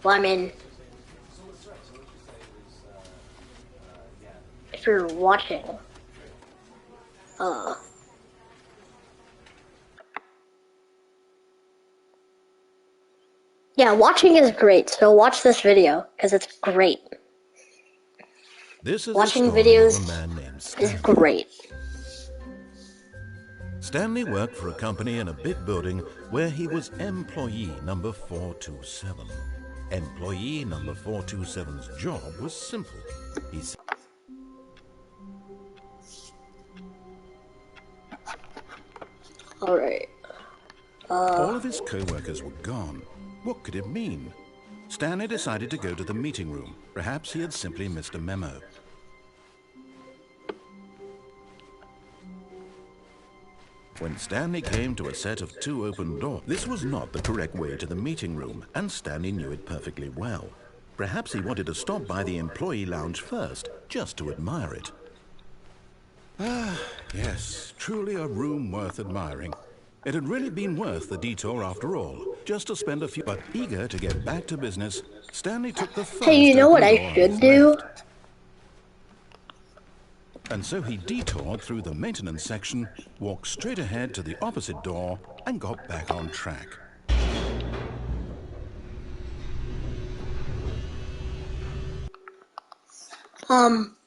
Well, I mean, if you're watching, yeah, watching is great, so watch this video, because it's great. This is Watching a story videos of a man named is Stanley. great. Stanley worked for a company in a big building where he was employee number 427. Employee number 427's job was simple. He said, Alright. all of his co-workers were gone. What could it mean? Stanley decided to go to the meeting room. Perhaps he had simply missed a memo. When Stanley came to a set of 2 open doors, this was not the correct way to the meeting room, and Stanley knew it perfectly well. Perhaps he wanted to stop by the employee lounge first, just to admire it. Ah, yes, truly a room worth admiring. It had really been worth the detour after all, just to spend a few... But eager to get back to business, Stanley took the first Hey, you know what open I door on should his do? left. And so he detoured through the maintenance section, walked straight ahead to the opposite door, and got back on track.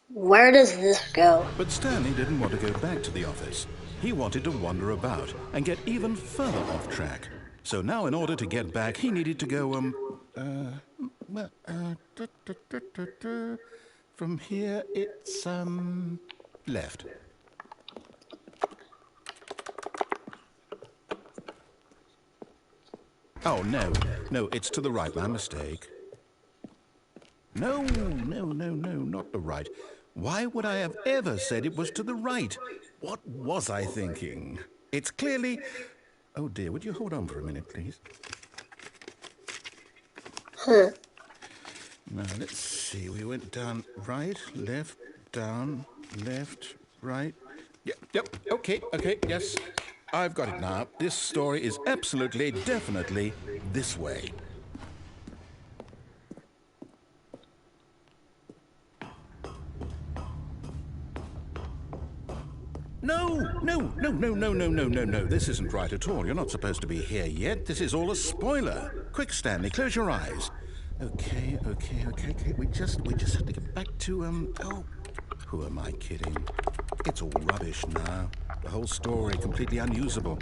Where does this go? But Stanley didn't want to go back to the office. He wanted to wander about and get even further off track. So now in order to get back, he needed to go, from here it's, left. Oh, no, it's to the right, my mistake. No, not the right. Why would I have ever said it was to the right? What was I thinking? It's clearly... Oh dear, would you hold on for a minute, please? Now, let's see. We went down right, left, down, left, right. Yep, okay, yes. I've got it now. This story is absolutely, definitely this way. No. This isn't right at all. You're not supposed to be here yet. This is all a spoiler. Quick, Stanley, close your eyes. Okay. We just have to get back to, oh, who am I kidding? It's all rubbish now. The whole story completely unusable.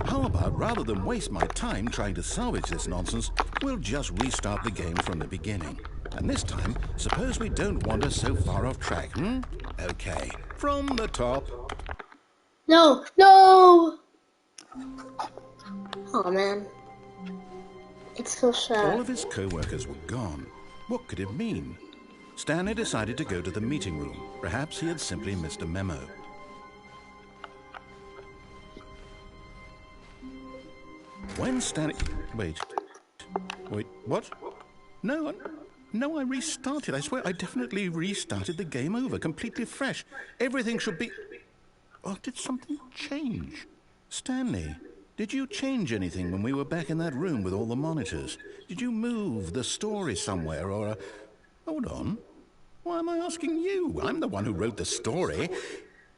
How about, rather than waste my time trying to salvage this nonsense, we'll just restart the game from the beginning. And this time, suppose we don't wander so far off track, Okay, from the top. No! Oh man. It's so sad. All of his co-workers were gone. What could it mean? Stanley decided to go to the meeting room. Perhaps he had simply missed a memo. When Stanley... Wait, what? No, I restarted. I swear I definitely restarted the game over, completely fresh. Everything should be... Oh, did something change? Stanley, did you change anything when we were back in that room with all the monitors? Did you move the story somewhere or... Hold on. Why am I asking you? I'm the one who wrote the story. It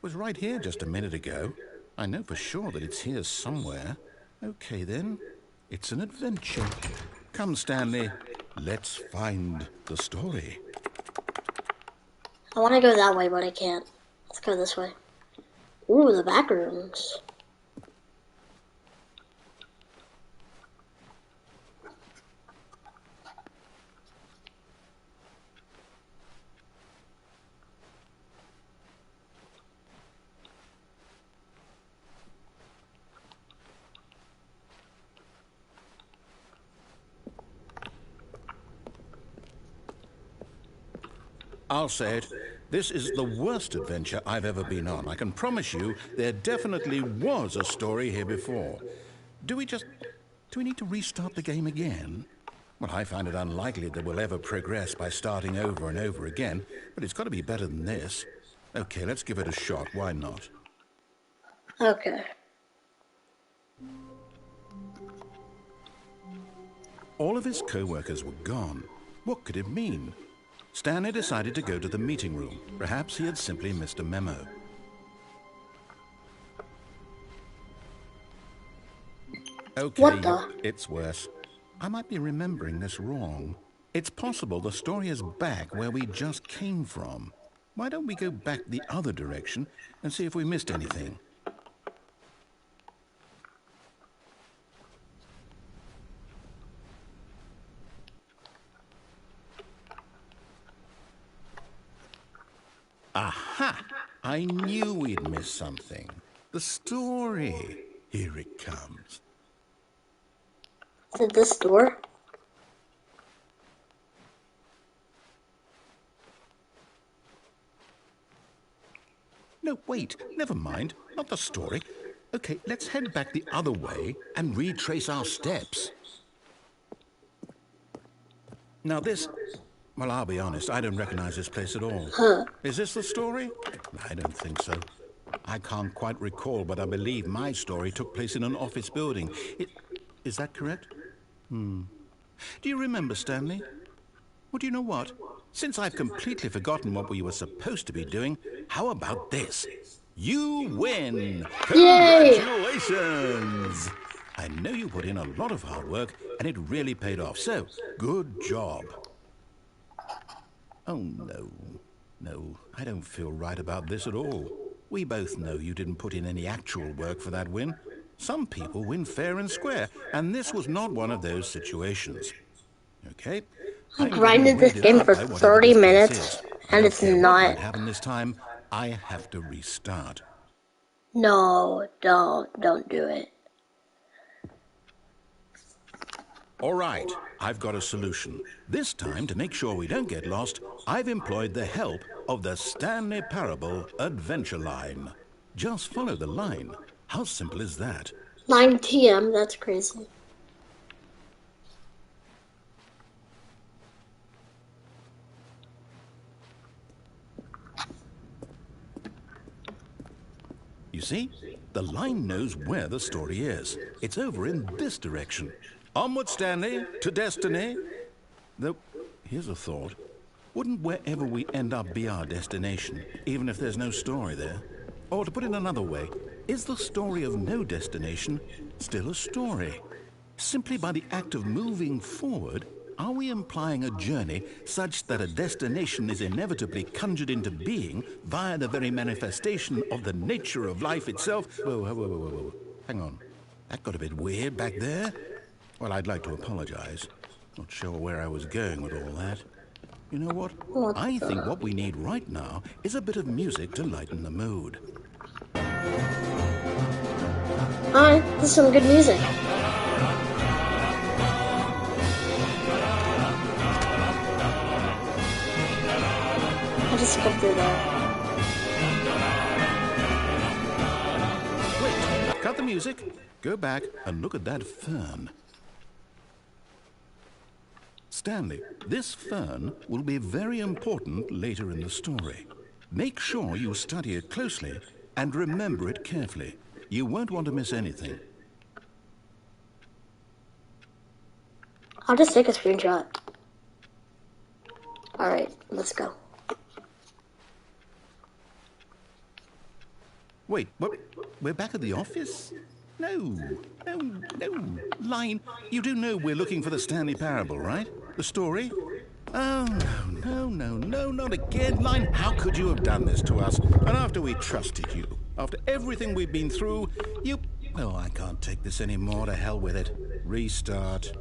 was right here just a minute ago. I know for sure that it's here somewhere. Okay, then. It's an adventure. Come, Stanley. Let's find the story. I want to go that way, but I can't. Let's go this way. Ooh, the back rooms. I'll say it. This is the worst adventure I've ever been on. I can promise you there definitely was a story here before. Do we need to restart the game again? Well, I find it unlikely that we'll ever progress by starting over and over again, but it's got to be better than this. Okay, let's give it a shot. Why not? Okay. All of his co-workers were gone. What could it mean? Stanley decided to go to the meeting room. Perhaps he had simply missed a memo. Okay, What the? it's worse. I might be remembering this wrong. It's possible the story is back where we just came from. Why don't we go back the other direction and see if we missed anything? Aha! I knew we'd missed something. The story. Here it comes. Is it this door? No, wait. Never mind. Not the story. Okay, let's head back the other way and retrace our steps. Now this... Well, I'll be honest, I don't recognize this place at all. Huh. Is this the story? I don't think so. I can't quite recall, but I believe my story took place in an office building. Is that correct? Do you remember, Stanley? Well, do you know what? Since I've completely forgotten what we were supposed to be doing, how about this? You win! Yay! Congratulations! I know you put in a lot of hard work, and it really paid off, so good job. Oh, no. No, I don't feel right about this at all. We both know you didn't put in any actual work for that win. Some people win fair and square, and this was not one of those situations. Okay? I grinded this game for 30 minutes, and it's not. What happened this time? I have to restart. No, don't do it. All right, I've got a solution. This time, to make sure we don't get lost, I've employed the help of the Stanley Parable Adventure Line. Just follow the line. How simple is that? 9 TM, that's crazy. You see? The line knows where the story is. It's over in this direction. Onward, Stanley, to destiny. Though, here's a thought. Wouldn't wherever we end up be our destination, even if there's no story there? Or to put it another way, is the story of no destination still a story? Simply by the act of moving forward, are we implying a journey such that a destination is inevitably conjured into being via the very manifestation of the nature of life itself? Whoa. Hang on. That got a bit weird back there. Well, I'd like to apologize. Not sure where I was going with all that. You know what? I think what we need right now is a bit of music to lighten the mood. Alright, this is some good music. I just skipped through there. Wait, cut the music, go back and look at that fern. Stanley, this fern will be very important later in the story. Make sure you study it closely and remember it carefully. You won't want to miss anything. I'll just take a screenshot. Alright, let's go. Wait, what? We're back at the office? No. Line, you do know we're looking for the Stanley Parable, right? The story? Oh, no, not again. Line, how could you have done this to us? And after we trusted you, after everything we've been through, you... Oh, I can't take this anymore. To hell with it. Restart.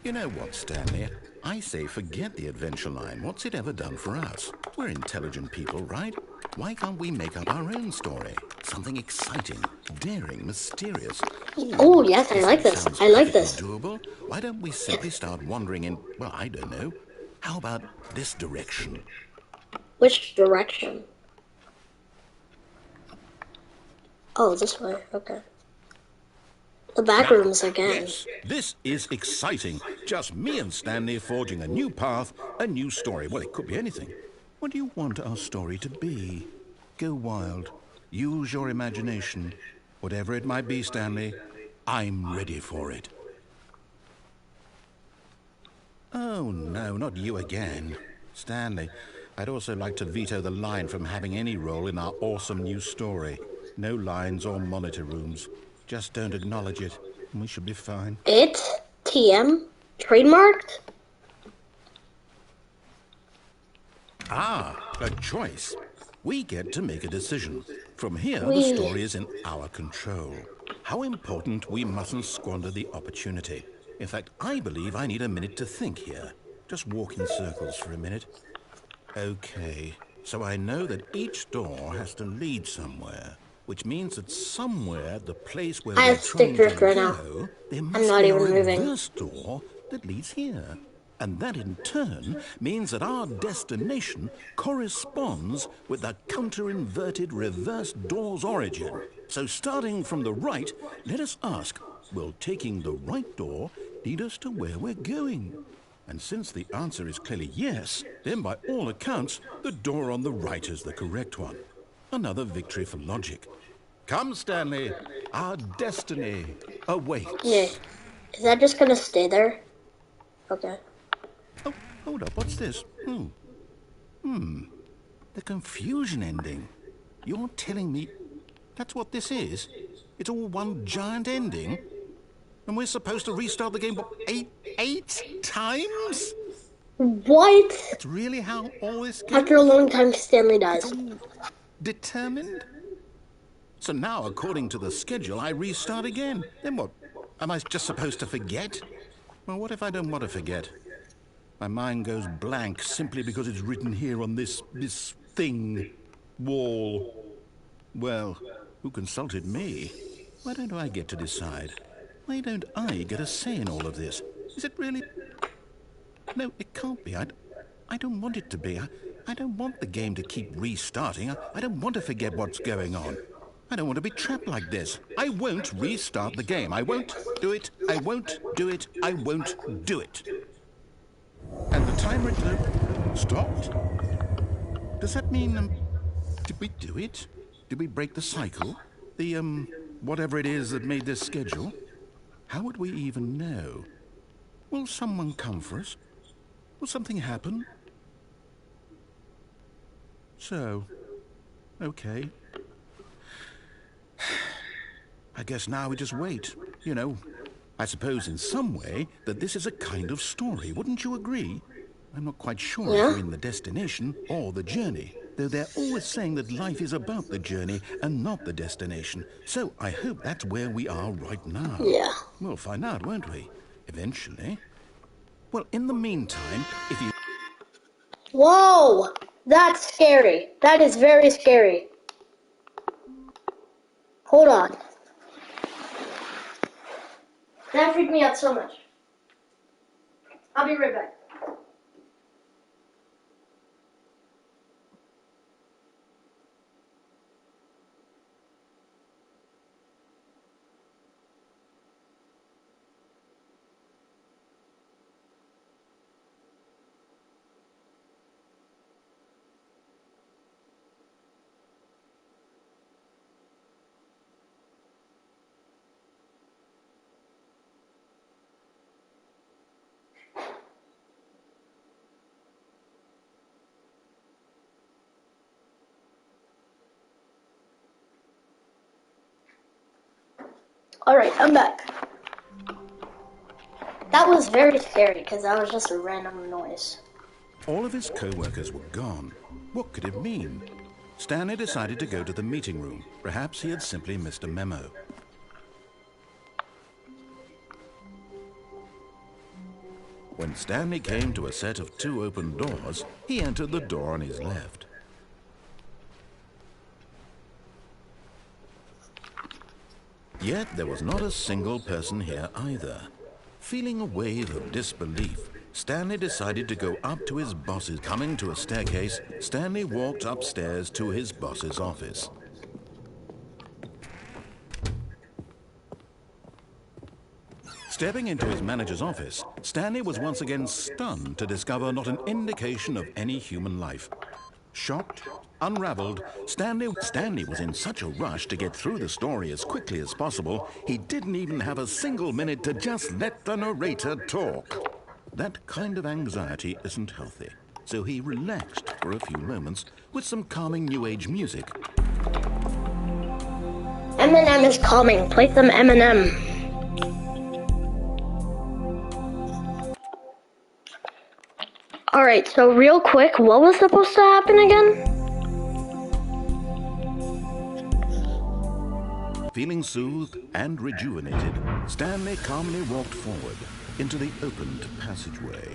You know what, Stanley? I say forget the adventure line. What's it ever done for us? We're intelligent people, right? Why can't we make up our own story? Something exciting, daring, mysterious. Oh, yes, I like this. I like this. Doable? Why don't we simply start wandering in, well, I don't know. How about this direction? Which direction? Oh, this way. Okay. The back rooms again. Yes, this is exciting. Just me and Stanley forging a new path, a new story. Well, it could be anything. What do you want our story to be? Go wild. Use your imagination. Whatever it might be, Stanley, I'm ready for it. Oh, no, not you again. Stanley, I'd also like to veto the line from having any role in our awesome new story. No lines or monitor rooms. Just don't acknowledge it, and we should be fine. It's TM? Trademarked? Ah, a choice. We get to make a decision. From here, the story is in our control. How important, we mustn't squander the opportunity. In fact, I believe I need a minute to think here. Just walk in circles for a minute. Okay, so I know that each door has to lead somewhere, which means that somewhere, the place where we're trying to go, there must be a reverse door that leads here. And that in turn means that our destination corresponds with the counter-inverted reverse door's origin. So starting from the right, let us ask, will taking the right door lead us to where we're going? And since the answer is clearly yes, then by all accounts, the door on the right is the correct one. Another victory for logic. Come, Stanley, our destiny awaits. Yeah. Is that just gonna stay there? Okay. Oh, hold up, what's this? The confusion ending. You're telling me that's what this is? It's all one giant ending? And we're supposed to restart the game, what, eight times? What? That's really how all this goes? After a long time, Stanley dies. It's all determined? So now, according to the schedule, I restart again. Then what? Am I just supposed to forget? Well, what if I don't want to forget? My mind goes blank simply because it's written here on this thing, wall. Well, who consulted me? Why don't I get to decide? Why don't I get a say in all of this? Is it really? No, it can't be. I don't want it to be. I don't want the game to keep restarting. I don't want to forget what's going on. I don't want to be trapped like this. I won't restart the game. I won't do it. I won't do it. I won't do it. And the timer stopped? Does that mean, did we do it? Did we break the cycle? The, whatever it is that made this schedule? How would we even know? Will someone come for us? Will something happen? So, okay. I guess now we just wait. You know, I suppose in some way that this is a kind of story. Wouldn't you agree? I'm not quite sure if we're in the destination or the journey, though they're always saying that life is about the journey and not the destination. So I hope that's where we are right now. Yeah. We'll find out, won't we? Eventually. Well, in the meantime, if you... Whoa! That's scary. That is very scary. Hold on. That freaked me out so much. I'll be right back. Alright, I'm back. That was very scary because that was just a random noise. All of his co-workers were gone. What could it mean? Stanley decided to go to the meeting room. Perhaps he had simply missed a memo. When Stanley came to a set of 2 open doors, he entered the door on his left. Yet there was not a single person here either. Feeling a wave of disbelief, Stanley decided to go up to his boss's. Coming to a staircase, Stanley walked upstairs to his boss's office. Stepping into his manager's office, Stanley was once again stunned to discover not an indication of any human life. Shocked, Unraveled, Stanley was in such a rush to get through the story as quickly as possible, he didn't even have a single minute to just let the narrator talk. That kind of anxiety isn't healthy, so he relaxed for a few moments with some calming New Age music. Eminem is calming. Play some Eminem. Alright, so real quick, what was supposed to happen again? Feeling soothed and rejuvenated, Stanley calmly walked forward into the opened passageway.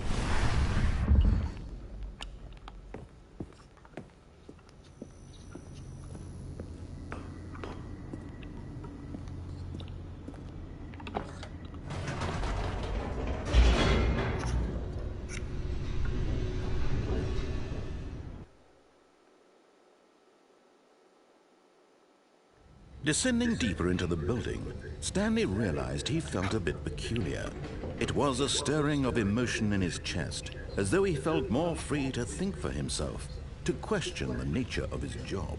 Descending deeper into the building, Stanley realized he felt a bit peculiar. It was a stirring of emotion in his chest, as though he felt more free to think for himself, to question the nature of his job.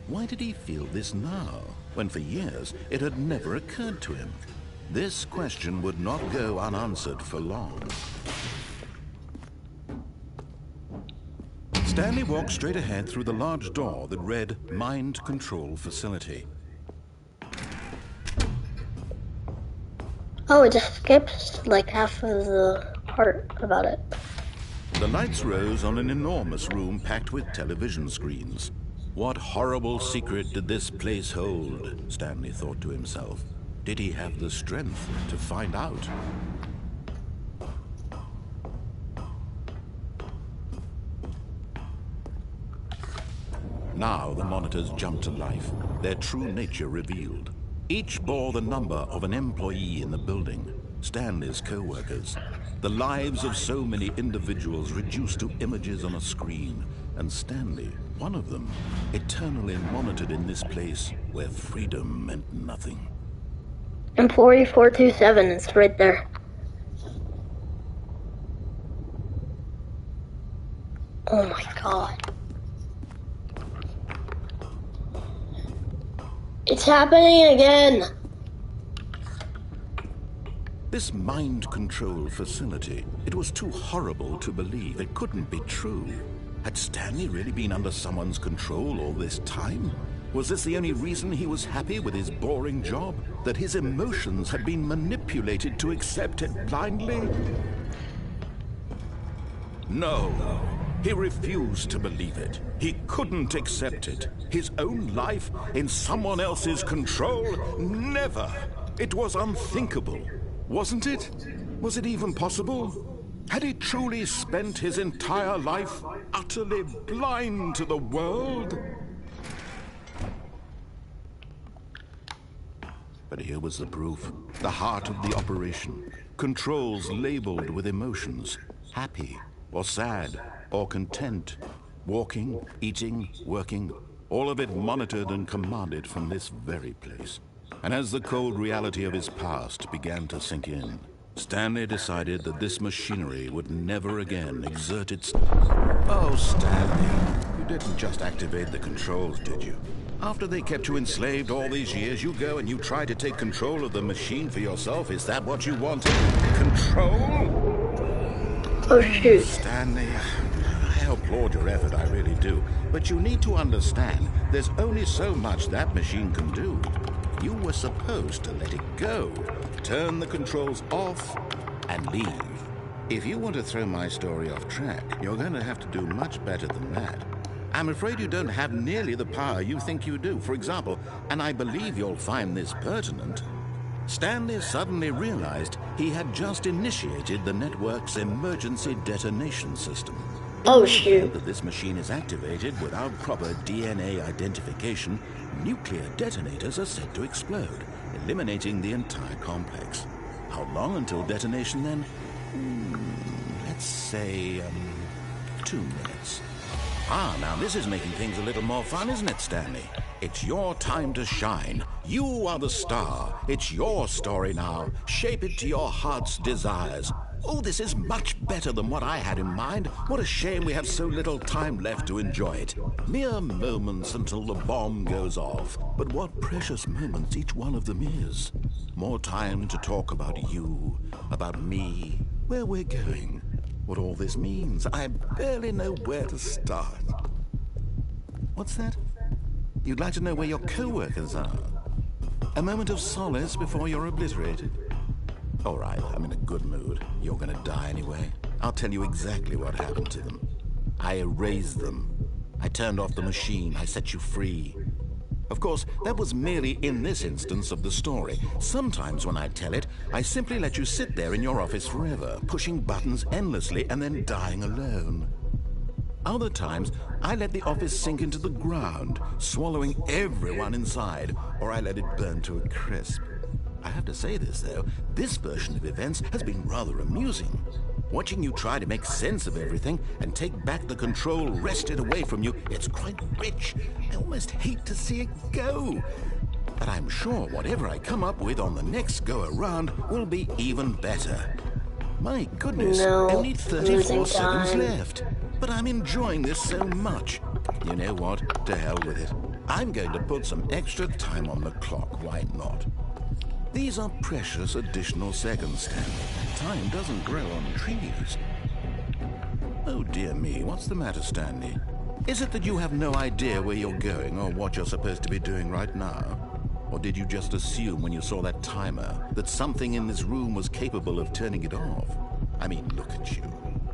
Why did he feel this now, when for years it had never occurred to him? This question would not go unanswered for long. Stanley walked straight ahead through the large door that read Mind Control Facility. Oh, it just skips like half of the part about it. The lights rose on an enormous room packed with television screens. What horrible secret did this place hold? Stanley thought to himself. Did he have the strength to find out? Now the monitors jumped to life, their true nature revealed. Each bore the number of an employee in the building, Stanley's co-workers. The lives of so many individuals reduced to images on a screen, and Stanley, one of them, eternally monitored in this place where freedom meant nothing. Employee 427 is right there. Oh my god. It's happening again! This mind control facility, it was too horrible to believe. It couldn't be true. Had Stanley really been under someone's control all this time? Was this the only reason he was happy with his boring job? That his emotions had been manipulated to accept it blindly? No. He refused to believe it. He couldn't accept it. His own life in someone else's control? Never. It was unthinkable. Wasn't it? Was it even possible? Had he truly spent his entire life utterly blind to the world? But here was the proof. The heart of the operation. Controls labeled with emotions. Happy or sad or content. Walking, eating, working. All of it monitored and commanded from this very place. And as the cold reality of his past began to sink in, Stanley decided that this machinery would never again exert its... Oh, Stanley, you didn't just activate the controls, did you? After they kept you enslaved all these years, you go and you try to take control of the machine for yourself? Is that what you wanted? Control? Oh, shoot. Stanley, I applaud your effort, I really do. But you need to understand, there's only so much that machine can do. You were supposed to let it go, turn the controls off, and leave. If you want to throw my story off track, you're going to have to do much better than that. I'm afraid you don't have nearly the power you think you do. For example, and I believe you'll find this pertinent, Stanley suddenly realized he had just initiated the network's emergency detonation system. Oh, shoot. That this machine is activated without proper DNA identification, nuclear detonators are set to explode, eliminating the entire complex. How long until detonation then? Let's say, 2 minutes. Now this is making things a little more fun, isn't it, Stanley? It's your time to shine. You are the star. It's your story now. Shape it to your heart's desires. Oh, this is much better than what I had in mind. What a shame we have so little time left to enjoy it. Mere moments until the bomb goes off. But what precious moments each one of them is. More time to talk about you, about me, where we're going, what all this means. I barely know where to start. What's that? You'd like to know where your co-workers are? A moment of solace before you're obliterated? All right, I'm in a good mood. You're gonna die anyway. I'll tell you exactly what happened to them. I erased them. I turned off the machine. I set you free. Of course, that was merely in this instance of the story. Sometimes when I tell it, I simply let you sit there in your office forever, pushing buttons endlessly and then dying alone. Other times, I let the office sink into the ground, swallowing everyone inside, or I let it burn to a crisp. I have to say this, though, this version of events has been rather amusing. Watching you try to make sense of everything and take back the control wrested away from you, it's quite rich. I almost hate to see it go. But I'm sure whatever I come up with on the next go-around will be even better. My goodness, only 34 seconds left. But I'm enjoying this so much. You know what? To hell with it. I'm going to put some extra time on the clock. Why not? These are precious additional seconds, Stanley. Time doesn't grow on trees. Oh dear me, what's the matter, Stanley? Is it that you have no idea where you're going or what you're supposed to be doing right now? Or did you just assume when you saw that timer that something in this room was capable of turning it off? I mean, look at you.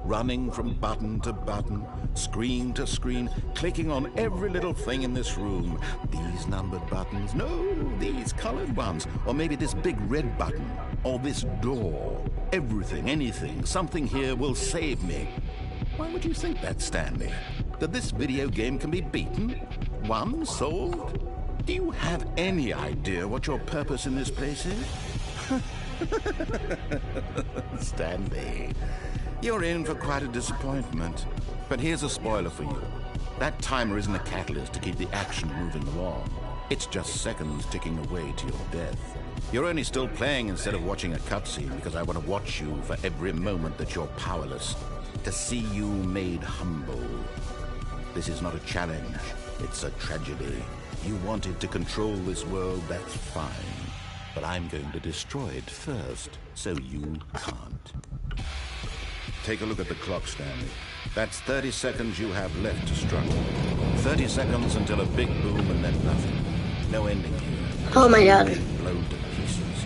Running from button to button, screen to screen, clicking on every little thing in this room. These numbered buttons, no, these colored ones, or maybe this big red button, or this door. Everything, anything, something here will save me. Why would you think that, Stanley? That this video game can be beaten? Won? Solved? Do you have any idea what your purpose in this place is? Stanley, you're in for quite a disappointment. But here's a spoiler for you. That timer isn't a catalyst to keep the action moving along. It's just seconds ticking away to your death. You're only still playing instead of watching a cutscene because I want to watch you for every moment that you're powerless. To see you made humble. This is not a challenge. It's a tragedy. You wanted to control this world, that's fine. But I'm going to destroy it first, so you can't. Take a look at the clock, Stanley. That's 30 seconds you have left to struggle. 30 seconds until a big boom and then nothing. No ending here. Oh my god. Blown to pieces.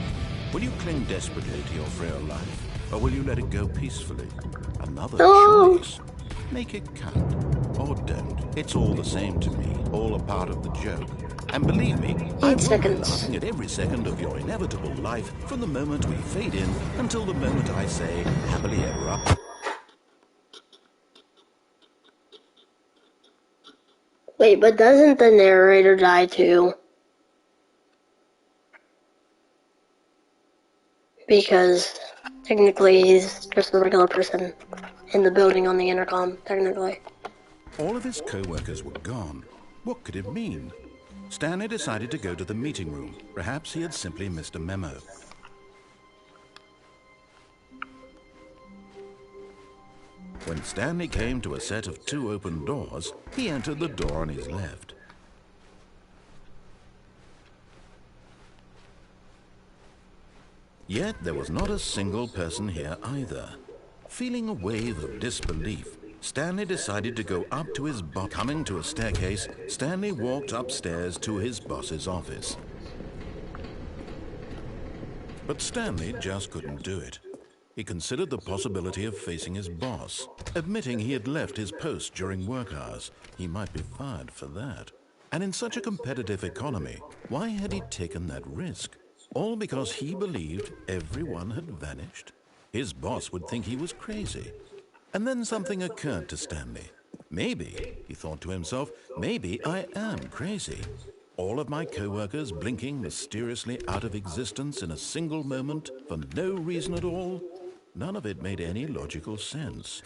Will you cling desperately to your frail life, or will you let it go peacefully? Another choice. Make it count, or don't. It's all the same to me, all a part of the joke. And believe me, I will be laughing at every second of your inevitable life from the moment we fade in until the moment I say, happily ever after. Wait, but doesn't the narrator die too? Because technically he's just a regular person in the building on the intercom, technically. All of his co-workers were gone. What could it mean? Stanley decided to go to the meeting room. Perhaps he had simply missed a memo. When Stanley came to a set of 2 open doors, he entered the door on his left. Yet there was not a single person here either. Feeling a wave of disbelief, Stanley decided to go up to his boss. Coming to a staircase, Stanley walked upstairs to his boss's office. But Stanley just couldn't do it. He considered the possibility of facing his boss, admitting he had left his post during work hours. He might be fired for that. And in such a competitive economy, why had he taken that risk? All because he believed everyone had vanished? His boss would think he was crazy. And then something occurred to Stanley. Maybe, he thought to himself, maybe I am crazy. All of my co-workers blinking mysteriously out of existence in a single moment for no reason at all. None of it made any logical sense.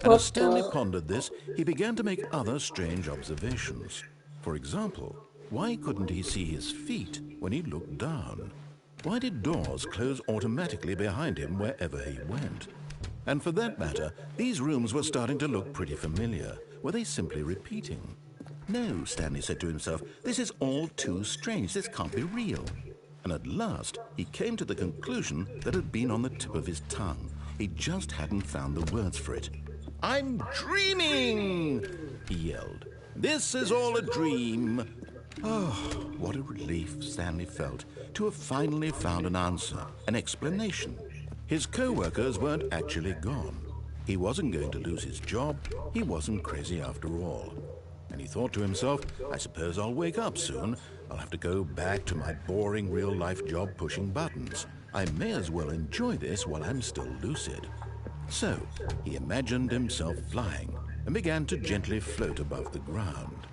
And as Stanley pondered this, he began to make other strange observations. For example, why couldn't he see his feet when he looked down? Why did doors close automatically behind him wherever he went? And for that matter, these rooms were starting to look pretty familiar. Were they simply repeating? No, Stanley said to himself, this is all too strange. This can't be real. And at last, he came to the conclusion that had been on the tip of his tongue. He just hadn't found the words for it. "I'm dreaming!" he yelled. "This is all a dream." Oh, what a relief Stanley felt to have finally found an answer, an explanation. His co-workers weren't actually gone. He wasn't going to lose his job. He wasn't crazy after all. And he thought to himself, I suppose I'll wake up soon. I'll have to go back to my boring real-life job pushing buttons. I may as well enjoy this while I'm still lucid. So he imagined himself flying and began to gently float above the ground.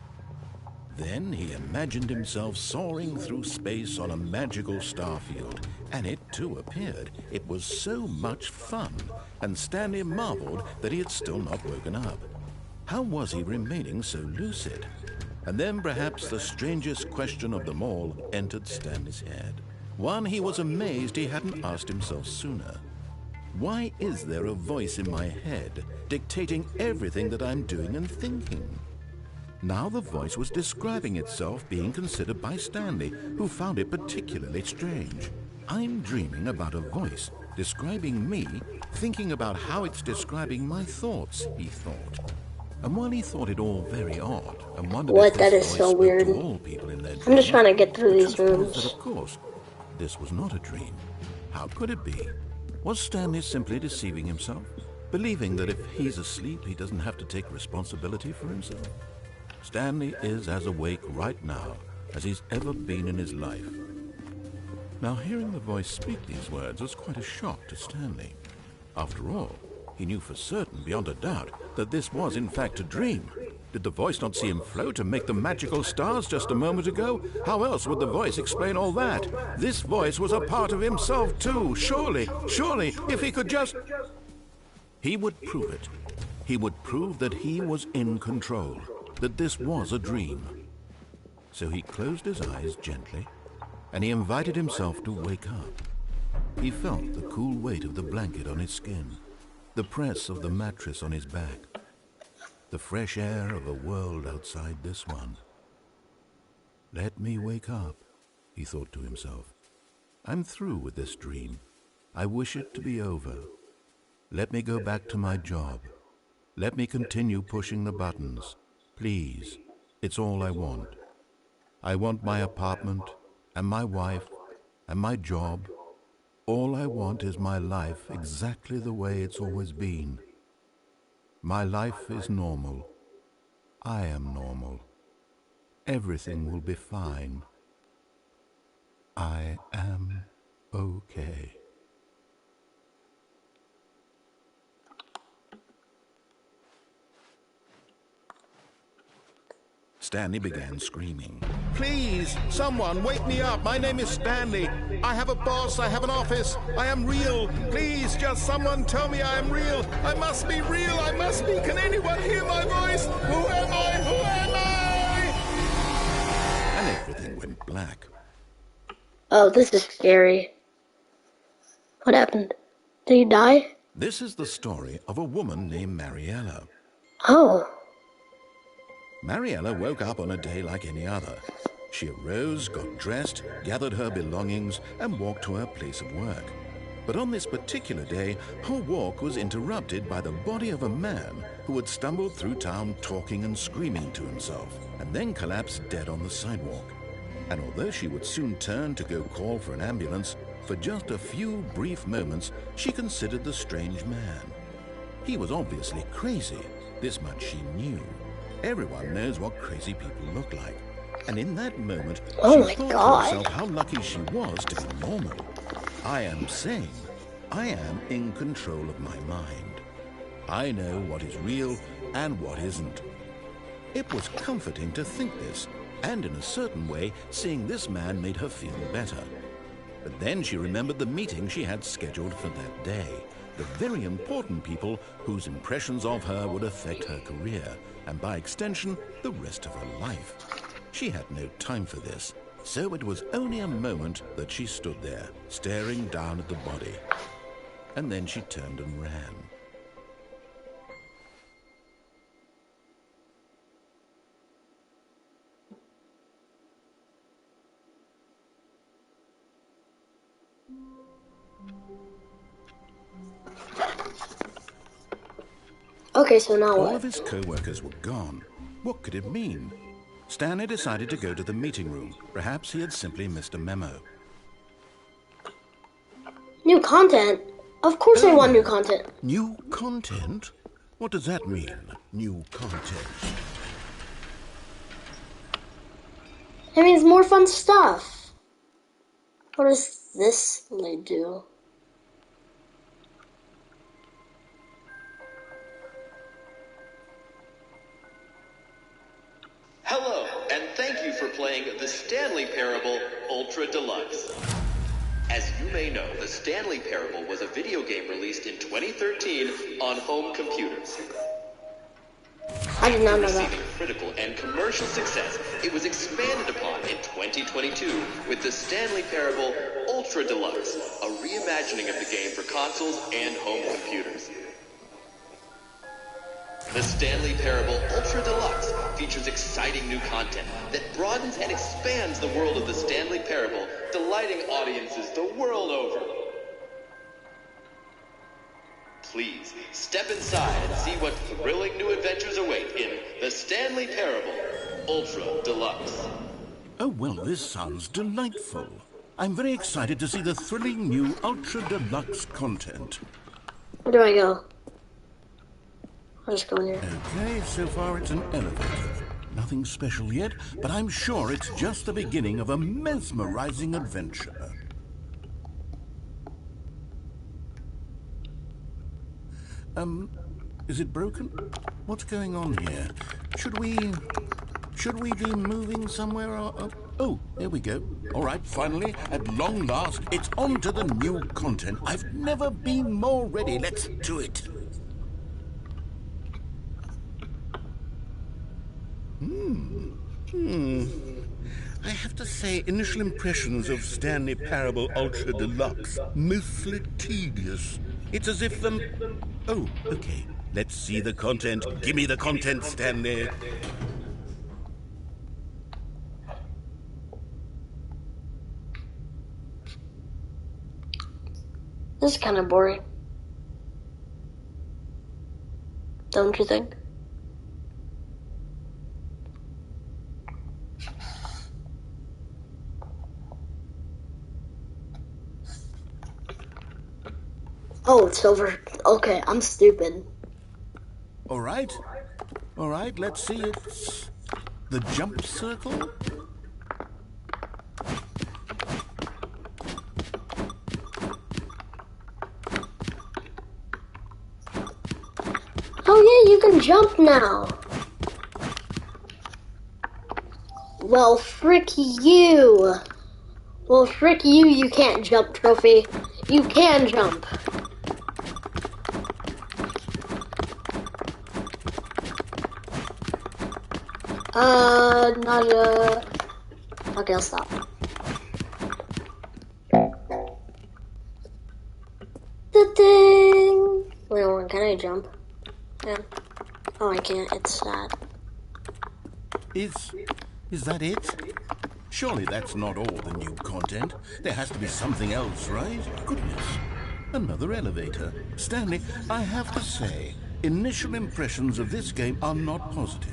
Then he imagined himself soaring through space on a magical starfield, and it too appeared. It was so much fun, and Stanley marveled that he had still not woken up. How was he remaining so lucid? And then perhaps the strangest question of them all entered Stanley's head. One he was amazed he hadn't asked himself sooner. Why is there a voice in my head dictating everything that I'm doing and thinking? Now the voice was describing itself being considered by Stanley, who found it particularly strange. I'm dreaming about a voice describing me, thinking about how it's describing my thoughts, he thought. And while he thought it all very odd and wondered if That this is voice so spoke weird. to all people in their I'm just dreams, trying to get through the these truth was rooms. that, of course, this was not a dream. How could it be? Was Stanley simply deceiving himself, believing that if he's asleep, he doesn't have to take responsibility for himself? Stanley is as awake right now as he's ever been in his life. Now, hearing the voice speak these words was quite a shock to Stanley. After all, he knew for certain, beyond a doubt, that this was in fact a dream. Did the voice not see him float and make the magical stars just a moment ago? How else would the voice explain all that? This voice was a part of himself too. Surely, if he could just... He would prove it. He would prove that he was in control, that this was a dream. So he closed his eyes gently, and he invited himself to wake up. He felt the cool weight of the blanket on his skin, the press of the mattress on his back, the fresh air of a world outside this one. Let me wake up, he thought to himself. I'm through with this dream. I wish it to be over. Let me go back to my job. Let me continue pushing the buttons. Please, it's all I want. I want my apartment and my wife and my job. All I want is my life exactly the way it's always been. My life is normal. I am normal. Everything will be fine. I am okay. Stanley began screaming. Please, someone, wake me up. My name is Stanley. I have a boss. I have an office. I am real. Please, just someone tell me I am real. I must be real. I must be. Can anyone hear my voice? Who am I? Who am I? And everything went black. Oh, this is scary. What happened? Did he die? This is the story of a woman named Mariella. Oh. Mariella woke up on a day like any other. She arose, got dressed, gathered her belongings, and walked to her place of work. But on this particular day, her walk was interrupted by the body of a man who had stumbled through town talking and screaming to himself, and then collapsed dead on the sidewalk. And although she would soon turn to go call for an ambulance, for just a few brief moments, she considered the strange man. He was obviously crazy. This much she knew. Everyone knows what crazy people look like. And in that moment, she thought to herself how lucky she was to be normal. I am sane. I am in control of my mind. I know what is real and what isn't. It was comforting to think this, and in a certain way, seeing this man made her feel better. But then she remembered the meeting she had scheduled for that day. The very important people whose impressions of her would affect her career, and by extension, the rest of her life. She had no time for this, so it was only a moment that she stood there, staring down at the body. And then she turned and ran. Okay, so now All what? of his co-workers were gone. What could it mean? Stanley decided to go to the meeting room. Perhaps he had simply missed a memo. New content? Of course I want new content. New content? What does that mean, new content? It means more fun stuff. What does this lead do? Hello, and thank you for playing the Stanley Parable Ultra Deluxe. As you may know, the Stanley Parable was a video game released in 2013 on home computers. I did not know that. Receiving critical and commercial success, it was expanded upon in 2022 with the Stanley Parable Ultra Deluxe, a reimagining of the game for consoles and home computers. The Stanley Parable Ultra Deluxe features exciting new content that broadens and expands the world of the Stanley Parable, delighting audiences the world over. Please, step inside and see what thrilling new adventures await in the Stanley Parable Ultra Deluxe. Oh, well, this sounds delightful. I'm very excited to see the thrilling new Ultra Deluxe content. Where do I go? I'll just go in here. Okay, so far it's an elevator. Nothing special yet, but I'm sure it's just the beginning of a mesmerizing adventure. Is it broken? What's going on here? Should we be moving somewhere? Oh, there we go. All right, finally, at long last, it's on to the new content. I've never been more ready. Let's do it. I have to say, initial impressions of Stanley Parable Ultra Deluxe, mostly tedious. It's as if Oh, okay. Let's see the content. Give me the content, Stanley. This is kind of boring. Don't you think? Oh, it's over. Okay, I'm stupid. All right, let's see. It's the jump circle. Oh yeah, you can jump now. Well, frick you. Well, frick you, you can't jump, Trophy. You can jump. Not Okay, I'll stop. Ding! Wait, can I jump? Yeah. Oh, I can't. It's sad. Is that it? Surely that's not all the new content. There has to be something else, right? Goodness. Another elevator. Stanley, I have to say, initial impressions of this game are not positive.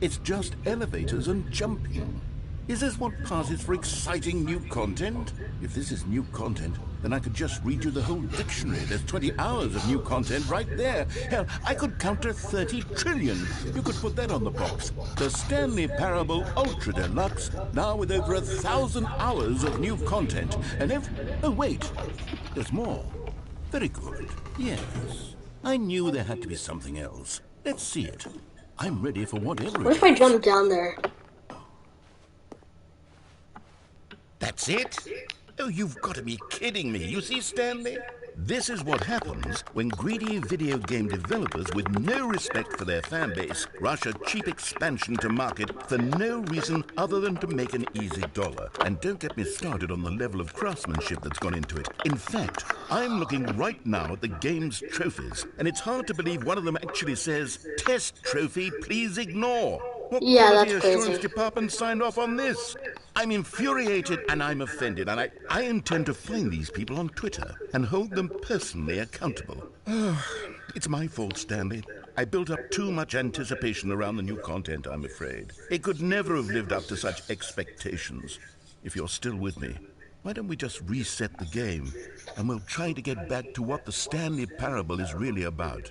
It's just elevators and jumping. Is this what passes for exciting new content? If this is new content, then I could just read you the whole dictionary. There's 20 hours of new content right there. Hell, I could count to 30 trillion. You could put that on the box. The Stanley Parable Ultra Deluxe, now with over 1,000 hours of new content. And oh, wait, there's more. Very good. Yes, I knew there had to be something else. Let's see it. I'm ready for whatever it is. What if I jump down there? That's it? Oh, you've got to be kidding me. You see, Stanley? This is what happens when greedy video game developers with no respect for their fan base rush a cheap expansion to market for no reason other than to make an easy dollar. And don't get me started on the level of craftsmanship that's gone into it. In fact, I'm looking right now at the game's trophies, and it's hard to believe one of them actually says, "Test trophy, please ignore." What Yeah, quality that's assurance crazy. department signed off on this? I'm infuriated and I'm offended, and I intend to find these people on Twitter and hold them personally accountable. It's my fault, Stanley. I built up too much anticipation around the new content, I'm afraid. It could never have lived up to such expectations. If you're still with me, why don't we just reset the game, and we'll try to get back to what the Stanley Parable is really about.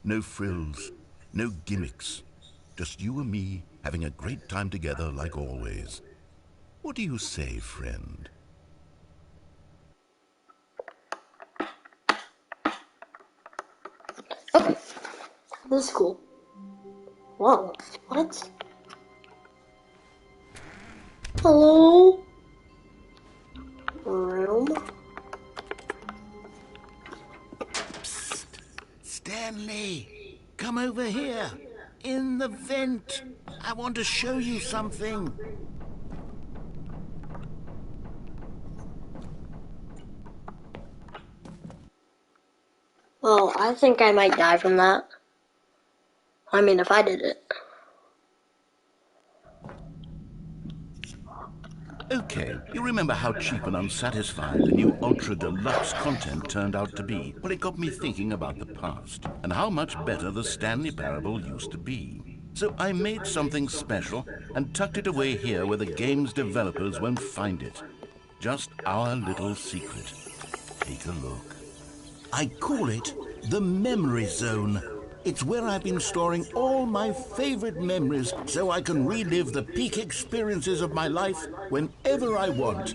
No frills, no gimmicks. Just you and me having a great time together like always. What do you say, friend? Okay, this is cool. Whoa, what? Hello? Room? Psst. Stanley, come over here. In the vent. I want to show you something. Well, I think I might die from that. I mean, if I did it. Okay, you remember how cheap and unsatisfying the new Ultra Deluxe content turned out to be? Well, it got me thinking about the past and how much better the Stanley Parable used to be. So I made something special and tucked it away here where the game's developers won't find it. Just our little secret. Take a look. I call it the Memory Zone. It's where I've been storing all my favorite memories so I can relive the peak experiences of my life whenever I want.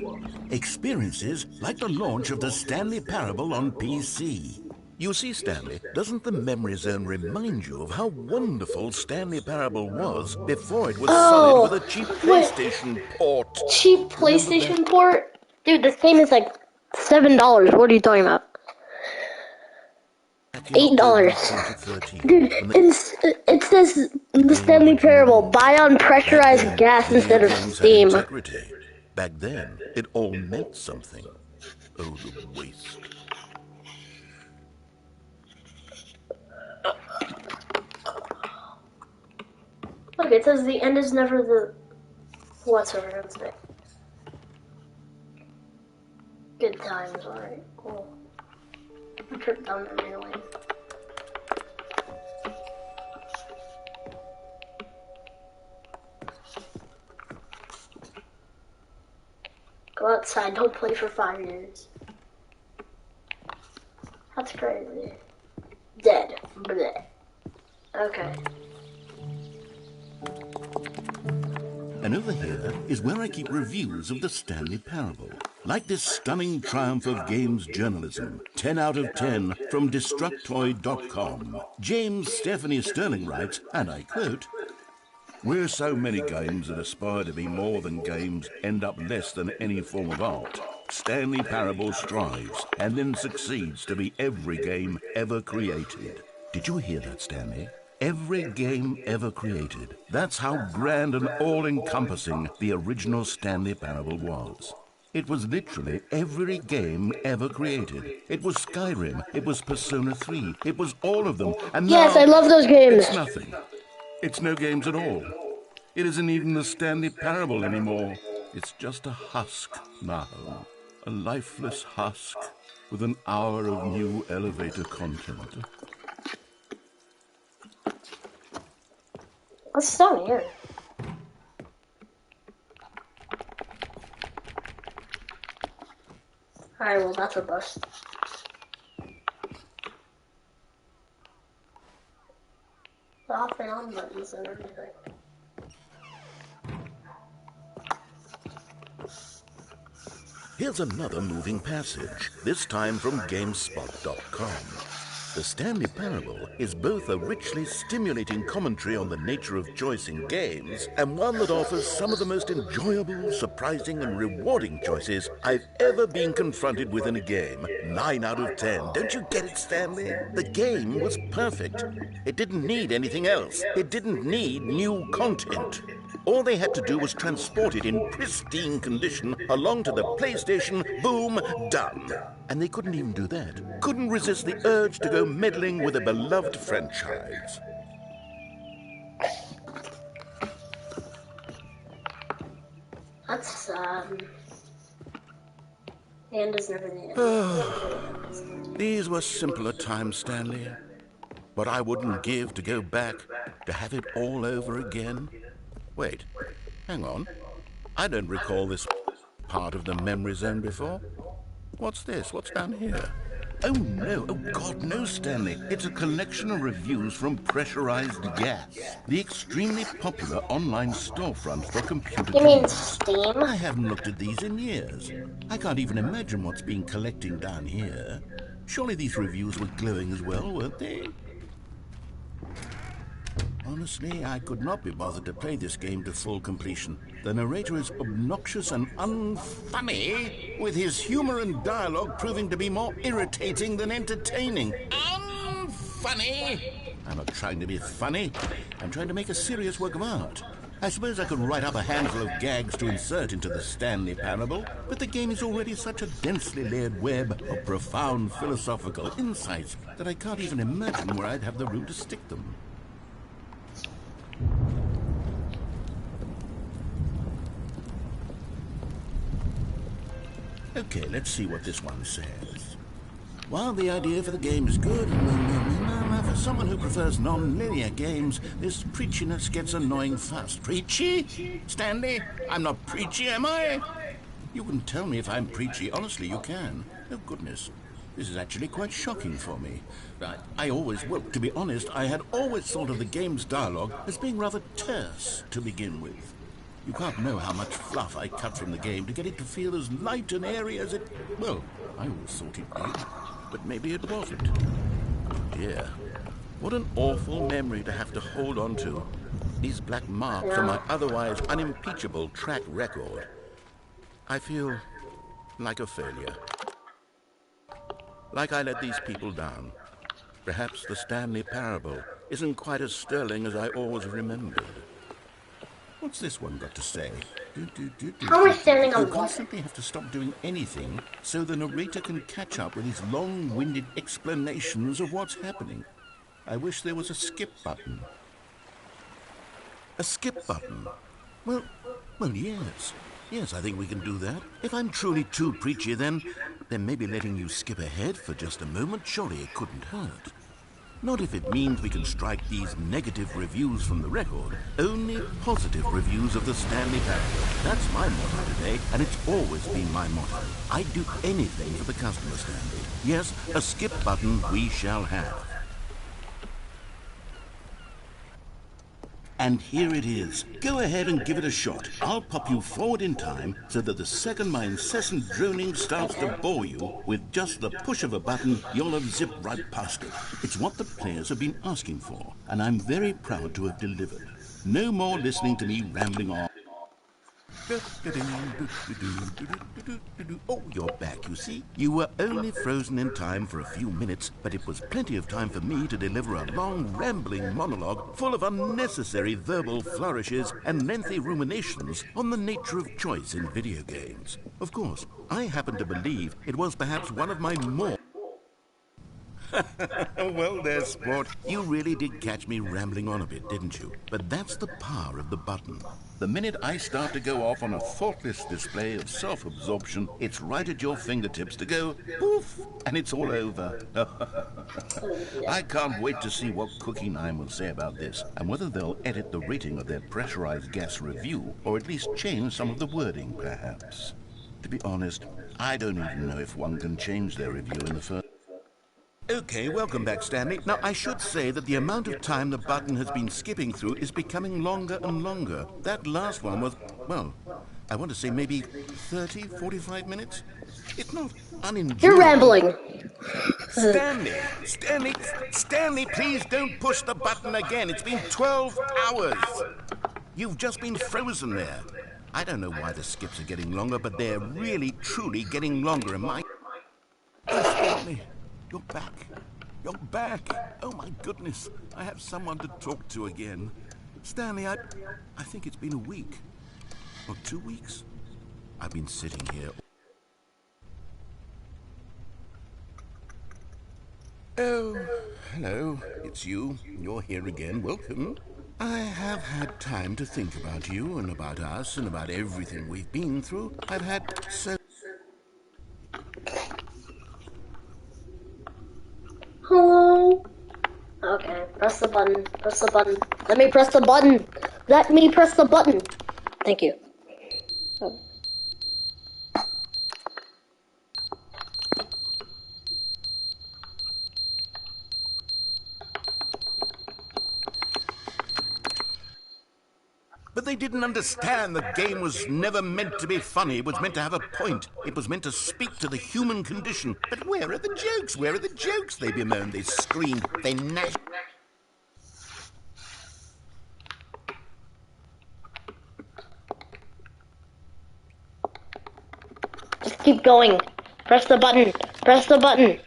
Experiences like the launch of the Stanley Parable on PC. You see, Stanley, doesn't the Memory Zone remind you of how wonderful Stanley Parable was before it was solid with a cheap PlayStation port? Cheap PlayStation port? Dude, this game is like $7. What are you talking about? $8. Dude, it says the Stanley Parable, buy on pressurized gas instead of steam. Back then, it all meant something. Oh, the waste. Look, it says the end is never the... What's over here today? Good times, alright, cool. A trip down memory lane. Go outside, don't play for 5 years. That's crazy. Dead. Bleh. Okay. And over here is where I keep reviews of the Stanley Parable. Like this stunning triumph of games journalism, 10 out of 10 from Destructoid.com. James Stephanie Sterling writes, and I quote, "Where so many games that aspire to be more than games end up less than any form of art, Stanley Parable strives and then succeeds to be every game ever created." Did you hear that, Stanley? Every game ever created. That's how grand and all-encompassing the original Stanley Parable was. It was literally every game ever created. It was Skyrim, it was Persona 3, it was all of them. And yes, now, I love those games. It's nothing. It's no games at all. It isn't even the Stanley Parable anymore. It's just a husk now. A lifeless husk with an hour of new elevator content. What's down here? Alright, well, that's a bust. The off and on buttons and everything. Here's another moving passage, this time from GameSpot.com. The Stanley Parable is both a richly stimulating commentary on the nature of choice in games and one that offers some of the most enjoyable, surprising, and rewarding choices I've ever been confronted with in a game. 9 out of 10. Don't you get it, Stanley? The game was perfect. It didn't need anything else. It didn't need new content. All they had to do was transport it in pristine condition along to the PlayStation, boom, done. And they couldn't even do that. Couldn't resist the urge to go meddling with a beloved franchise. That's sad. Panda's never the These were simpler times, Stanley. What I wouldn't give to go back, to have it all over again. Wait, hang on. I don't recall this part of the memory zone before. What's this? What's down here? Oh no, oh God, no, Stanley. It's a collection of reviews from Pressurized Gas, the extremely popular online storefront for computer You mean games. Steam? I haven't looked at these in years. I can't even imagine what's been collecting down here. Surely these reviews were glowing as well, weren't they? Honestly, I could not be bothered to play this game to full completion. The narrator is obnoxious and unfunny, with his humor and dialogue proving to be more irritating than entertaining. Unfunny! I'm not trying to be funny. I'm trying to make a serious work of art. I suppose I could write up a handful of gags to insert into the Stanley Parable, but the game is already such a densely layered web of profound philosophical insights that I can't even imagine where I'd have the room to stick them. Okay, let's see what this one says. While the idea for the game is good, for someone who prefers non-linear games, this preachiness gets annoying fast. Preachy? Stanley? I'm not preachy, am I? You can tell me if I'm preachy. Honestly, you can. Oh, goodness. This is actually quite shocking for me. Well, to be honest, I had always thought of the game's dialogue as being rather terse to begin with. You can't know how much fluff I cut from the game to get it to feel as light and airy as it... Well, I always thought it did, but maybe it wasn't. Oh dear. What an awful memory to have to hold on to. These black marks on my otherwise unimpeachable track record. I feel like a failure. Like I let these people down. Perhaps the Stanley Parable isn't quite as sterling as I always remembered. What's this one got to say? How am I standing on You water? constantly have to stop doing anything so the narrator can catch up with his long-winded explanations of what's happening. I wish there was a skip button. A skip button? Well, yes. Yes, I think we can do that. If I'm truly too preachy, then maybe letting you skip ahead for just a moment, surely it couldn't hurt. Not if it means we can strike these negative reviews from the record. Only positive reviews of the Stanley Parable. That's my motto today, and it's always been my motto. I'd do anything for the customer, Stanley. Yes, a skip button we shall have. And here it is. Go ahead and give it a shot. I'll pop you forward in time so that the second my incessant droning starts to bore you, with just the push of a button, you'll have zipped right past it. It's what the players have been asking for, and I'm very proud to have delivered. No more listening to me rambling on. Oh, you're back, you see. You were only frozen in time for a few minutes, but it was plenty of time for me to deliver a long, rambling monologue full of unnecessary verbal flourishes and lengthy ruminations on the nature of choice in video games. Of course, I happen to believe it was perhaps one of my more... Well, there, sport. You really did catch me rambling on a bit, didn't you? But that's the power of the button. The minute I start to go off on a thoughtless display of self-absorption, it's right at your fingertips to go poof, and it's all over. I can't wait to see what Cookie 9 will say about this, and whether they'll edit the rating of their pressurized gas review, or at least change some of the wording, perhaps. To be honest, I don't even know if one can change their review in the first... Okay, welcome back, Stanley. Now, I should say that the amount of time the button has been skipping through is becoming longer and longer. That last one was, well, I want to say maybe 30, 45 minutes? It's not unenjoyable. You're rambling. Stanley, please don't push the button again. It's been 12 hours. You've just been frozen there. I don't know why the skips are getting longer, but they're really, truly getting longer, am I? Oh, Stanley. You're back. You're back. Oh, my goodness. I have someone to talk to again. Stanley, I think it's been a week. Or 2 weeks. I've been sitting here. Oh, hello. It's you. You're here again. Welcome. I have had time to think about you and about us and about everything we've been through. I've had so... Hello? Okay, press the button. Press the button. Let me press the button. Let me press the button. Thank you. Oh. But they didn't understand the game was never meant to be funny. It was meant to have a point. It was meant to speak to the human condition. But where are the jokes? Where are the jokes? They bemoaned, they screamed, they gnashed. Just keep going. Press the button. Press the button.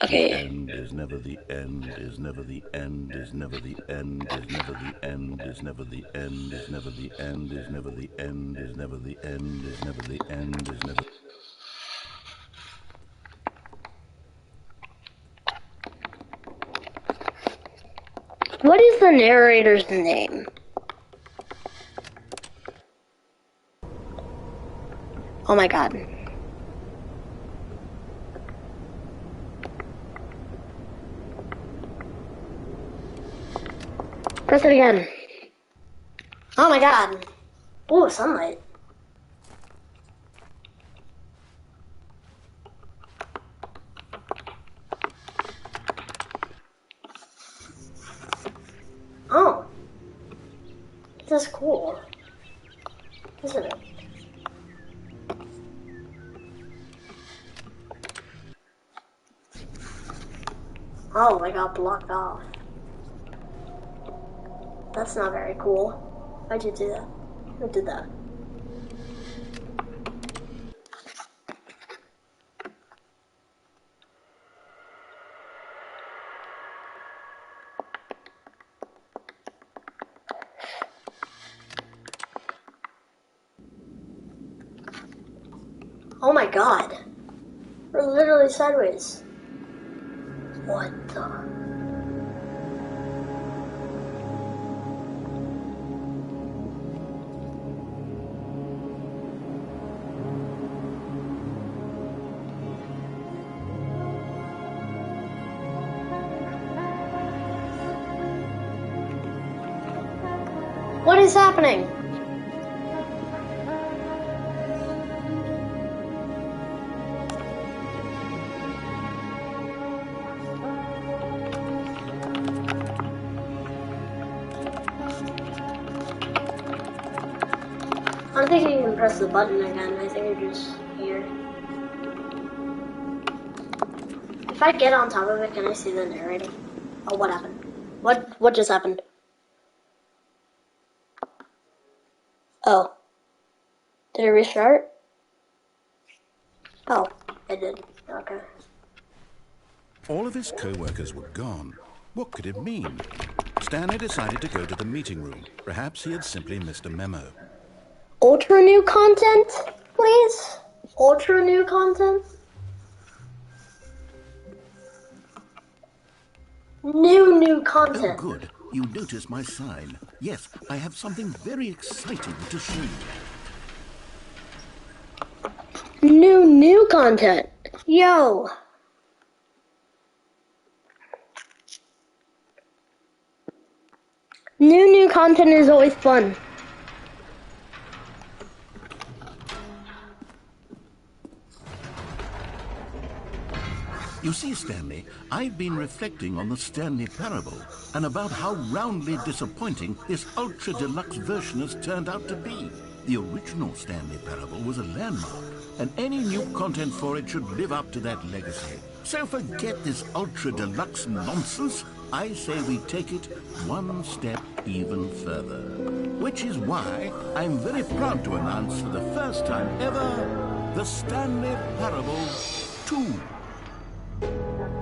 Okay. The end is never the end, is never the end, is never the end, is never the end, is never the end, is never the end, is never the end, is never the end, is never the end, is never... What is the narrator's name? Oh my god. Press it again. Oh my god. Ooh, sunlight. Oh. This is cool. Isn't it? Oh, I got blocked off. That's not very cool. Why'd you do that? Who did that? Oh my god. We're literally sideways. What the? What is happening? I don't think you can press the button again. I think you're just here. If I get on top of it, can I see the narrator? Oh, what happened? What just happened? Oh. Did it restart? Oh, it did. Okay. All of his co-workers were gone. What could it mean? Stanley decided to go to the meeting room. Perhaps he had simply missed a memo. Ultra new content, please? Ultra new content? New content. Oh, good. You noticed my sign. Yes, I have something very exciting to show you. New content. Yo. New content is always fun. You see, Stanley, I've been reflecting on the Stanley Parable and about how roundly disappointing this ultra deluxe version has turned out to be. The original Stanley Parable was a landmark, and any new content for it should live up to that legacy. So forget this ultra deluxe nonsense. I say we take it one step even further. Which is why I'm very proud to announce for the first time ever, the Stanley Parable 2.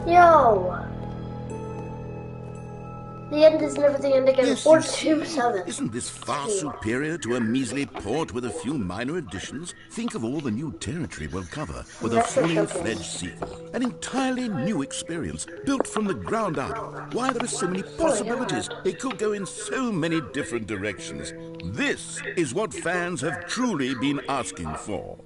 Yo. The end is never the end again. Yes, 427. isn't this far superior to a measly port with a few minor additions? Think of all the new territory we'll cover with a Investor fully showcase. fledged sequel. An entirely new experience, built from the ground up. Why, there are so many possibilities. It could go in so many different directions. This is what fans have truly been asking for.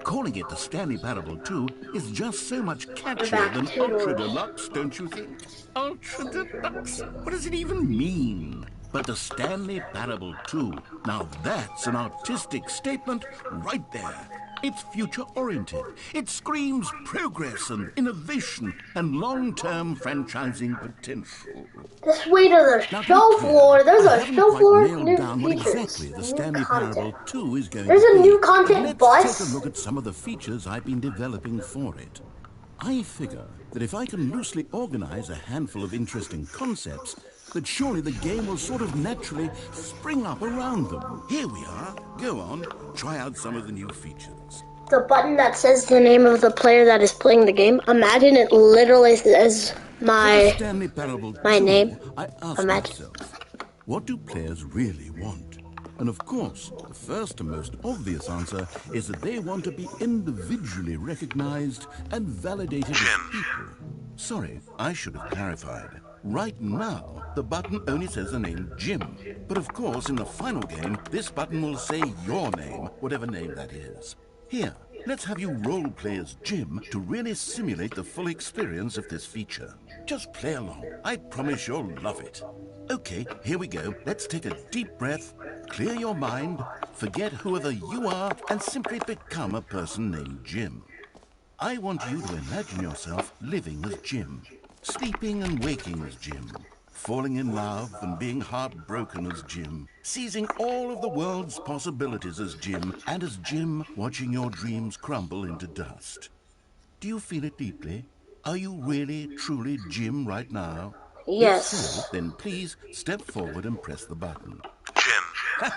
Calling it the Stanley Parable 2 is just so much catchier than Ultra Deluxe, don't you think? Ultra Deluxe? What does it even mean? But the Stanley Parable 2, now that's an artistic statement right there. It's future-oriented. It screams progress and innovation and long-term franchising potential. This way to the show floor. There's a show floor. New Down what features. exactly the New Stanley content. Parable 2 is going There's to a be. new content Let's bus. take a look at some of the features I've been developing for it. I figure that if I can loosely organize a handful of interesting concepts, that surely the game will sort of naturally spring up around them. Here we are. Go on, try out some of the new features. The button that says the name of the player that is playing the game. Imagine it literally says my Stanley Parable 2, name. I ask myself, what do players really want? And of course, the first and most obvious answer is that they want to be individually recognized and validated as people. Sorry, I should have clarified. Right now, the button only says the name Jim. But of course, in the final game, this button will say your name, whatever name that is. Here, let's have you role-play as Jim to really simulate the full experience of this feature. Just play along. I promise you'll love it. Okay, here we go. Let's take a deep breath, clear your mind, forget whoever you are, and simply become a person named Jim. I want you to imagine yourself living as Jim, sleeping and waking as Jim, falling in love and being heartbroken as Jim, seizing all of the world's possibilities as Jim, and as Jim watching your dreams crumble into dust. Do you feel it deeply? Are you really, truly Jim right now? Yes. If so, then please step forward and press the button. Jim.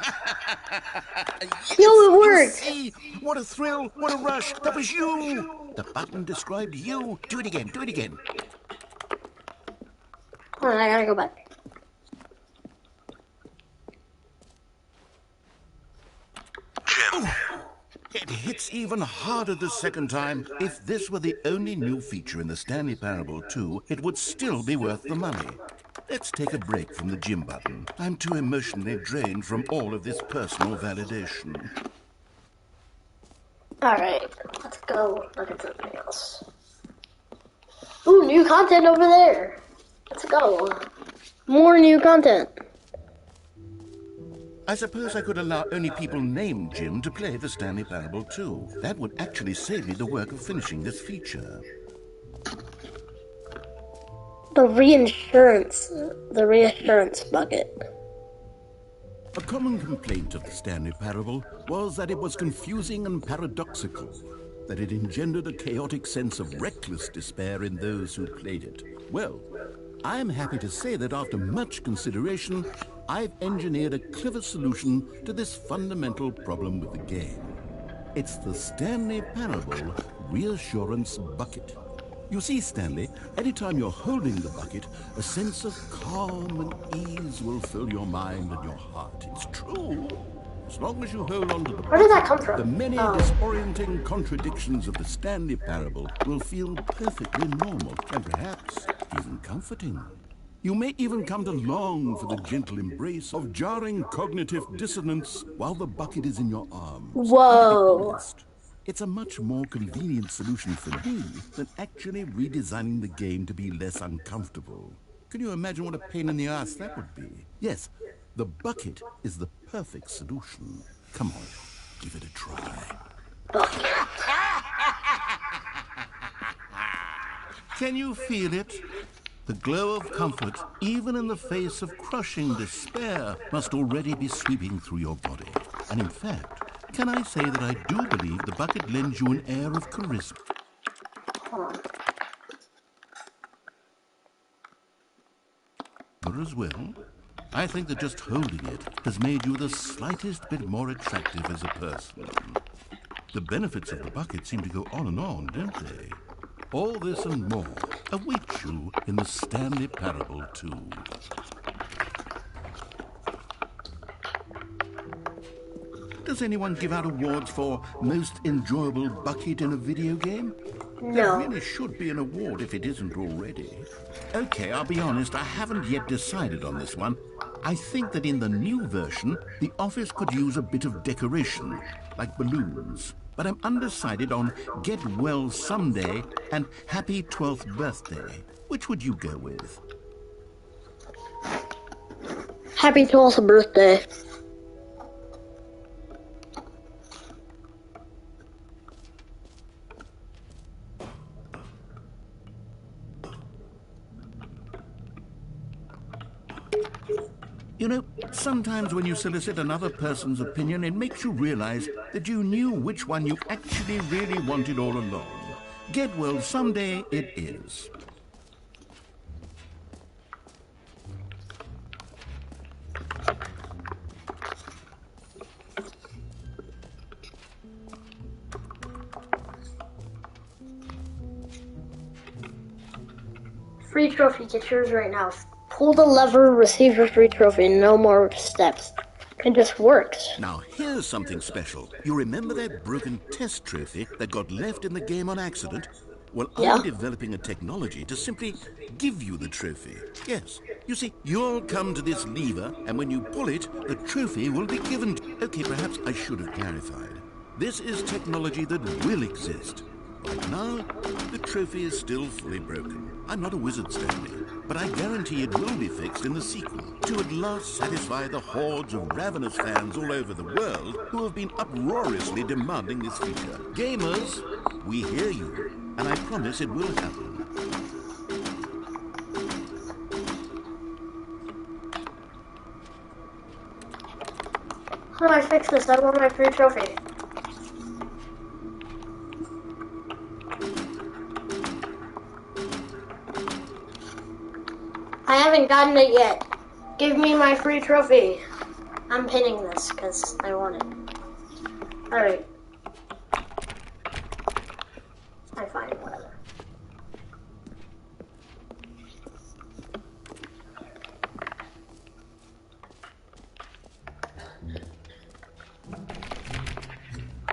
Yes, No, it worked. See? What a thrill, what a rush. That was you. The button described you. Do it again, do it again. Hold on, I gotta go back. Jim. It hits even harder the second time. If this were the only new feature in the Stanley Parable 2, it would still be worth the money. Let's take a break from the Jim button. I'm too emotionally drained from all of this personal validation. Alright, let's go look at something else. Ooh, new content over there. Let's go. More new content. I suppose I could allow only people named Jim to play the Stanley Parable 2. That would actually save me the work of finishing this feature. The reassurance bucket. A common complaint of the Stanley Parable was that it was confusing and paradoxical, that it engendered a chaotic sense of reckless despair in those who played it. Well, I'm happy to say that after much consideration, I've engineered a clever solution to this fundamental problem with the game. It's the Stanley Parable Reassurance Bucket. You see, Stanley, anytime you're holding the bucket, a sense of calm and ease will fill your mind and your heart. It's true. As long as you hold on to the Where did that come from? the many disorienting contradictions of the Stanley Parable will feel perfectly normal and perhaps even comforting. You may even come to long for the gentle embrace of jarring cognitive dissonance while the bucket is in your arms. Whoa. To be honest, it's a much more convenient solution for me than actually redesigning the game to be less uncomfortable. Can you imagine what a pain in the ass that would be? Yes, the bucket is the perfect solution. Come on, give it a try. Can you feel it? The glow of comfort, even in the face of crushing despair, must already be sweeping through your body. And in fact, can I say that I do believe the bucket lends you an air of charisma? As well, I think that just holding it has made you the slightest bit more attractive as a person. The benefits of the bucket seem to go on and on, don't they? All this and more awaits you in the Stanley Parable 2. Does anyone give out awards for most enjoyable bucket in a video game? There No. really should be an award if it isn't already. Okay, I'll be honest, I haven't yet decided on this one. I think that in the new version, the office could use a bit of decoration, like balloons. But I'm undecided on Get Well Someday and Happy 12th Birthday. Which would you go with? Happy 12th birthday. You know, sometimes when you solicit another person's opinion, it makes you realize that you knew which one you actually really wanted all along. Get well someday it is. Free trophy, get yours right now. Pull the lever, receive your free trophy. No more steps. It just works. Now here's something special. You remember that broken test trophy that got left in the game on accident? Well, Yeah. I'm developing a technology to simply give you the trophy. Yes. You see, you'll come to this lever, and when you pull it, the trophy will be given to you. Okay, perhaps I should have clarified. This is technology that will exist. Right now, the trophy is still fully broken. I'm not a wizard, Stanley, but I guarantee it will be fixed in the sequel to at last satisfy the hordes of ravenous fans all over the world who have been uproariously demanding this feature. Gamers, we hear you, and I promise it will happen. How do I fix this? I want my free trophy. I haven't gotten it yet. Give me my free trophy. I'm pinning this because I want it. Alright. I'm fine, whatever.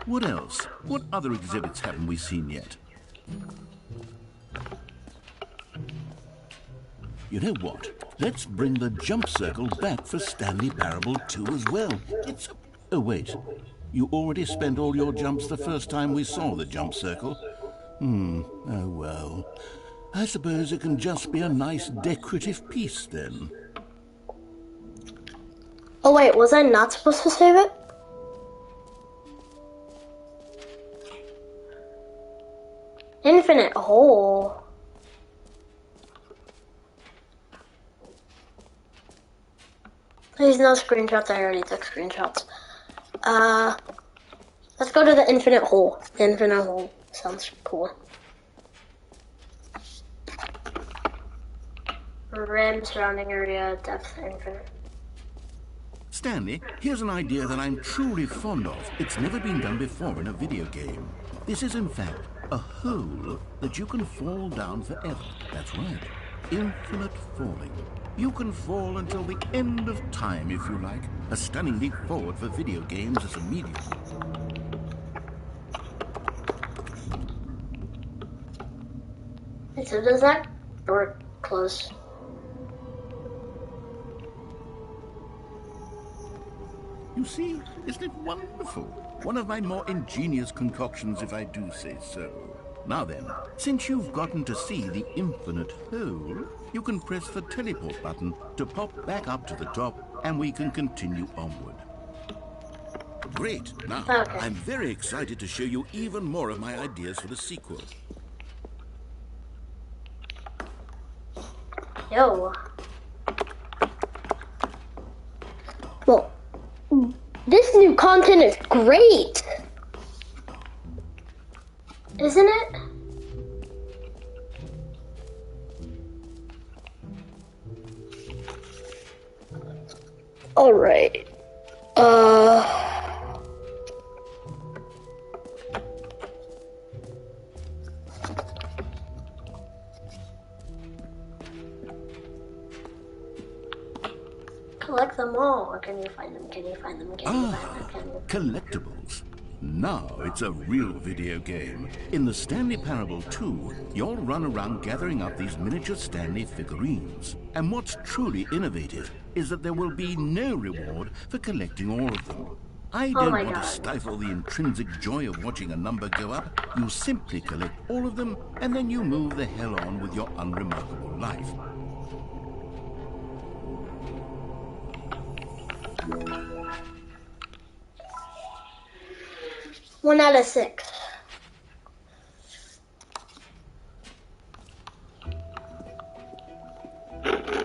What else? What other exhibits haven't we seen yet? You know what? Let's bring the jump circle back for Stanley Parable 2 as well. It's... Oh, wait. You already spent all your jumps the first time we saw the jump circle? Oh well. I suppose it can just be a nice decorative piece then. Oh wait, was I not supposed to save it? Infinite hole. Please no screenshots, I already took screenshots. Let's go to the infinite hole. The infinite hole sounds cool. Rim surrounding area, depth infinite. Stanley, here's an idea that I'm truly fond of. It's never been done before in a video game. This is in fact a hole that you can fall down forever. That's right. Infinite falling. You can fall until the end of time, if you like. A stunning leap forward for video games as a medium. So does that door close? You see, isn't it wonderful? One of my more ingenious concoctions, if I do say so. Now then, since you've gotten to see the infinite hole, you can press the teleport button to pop back up to the top, and we can continue onward. Great. Now, Okay. I'm very excited to show you even more of my ideas for the sequel. Yo. Well, this new content is great, isn't it? All right. them all. Can you find them? Can you find them? Can you find them? Can you? Collectibles. Now it's a real video game. In the Stanley Parable 2, you'll run around gathering up these miniature Stanley figurines. And what's truly innovative is that there will be no reward for collecting all of them. I don't want to stifle the intrinsic joy of watching a number go up. You simply collect all of them, and then you move the hell on with your unremarkable life. One out of 6.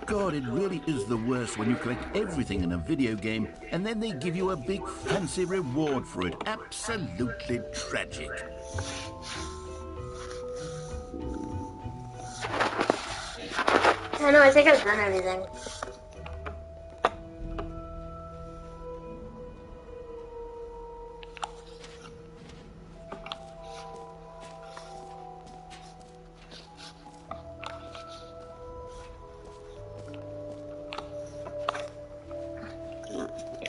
God, it really is the worst when you collect everything in a video game and then they give you a big fancy reward for it. Absolutely tragic. I know, I think I've done everything.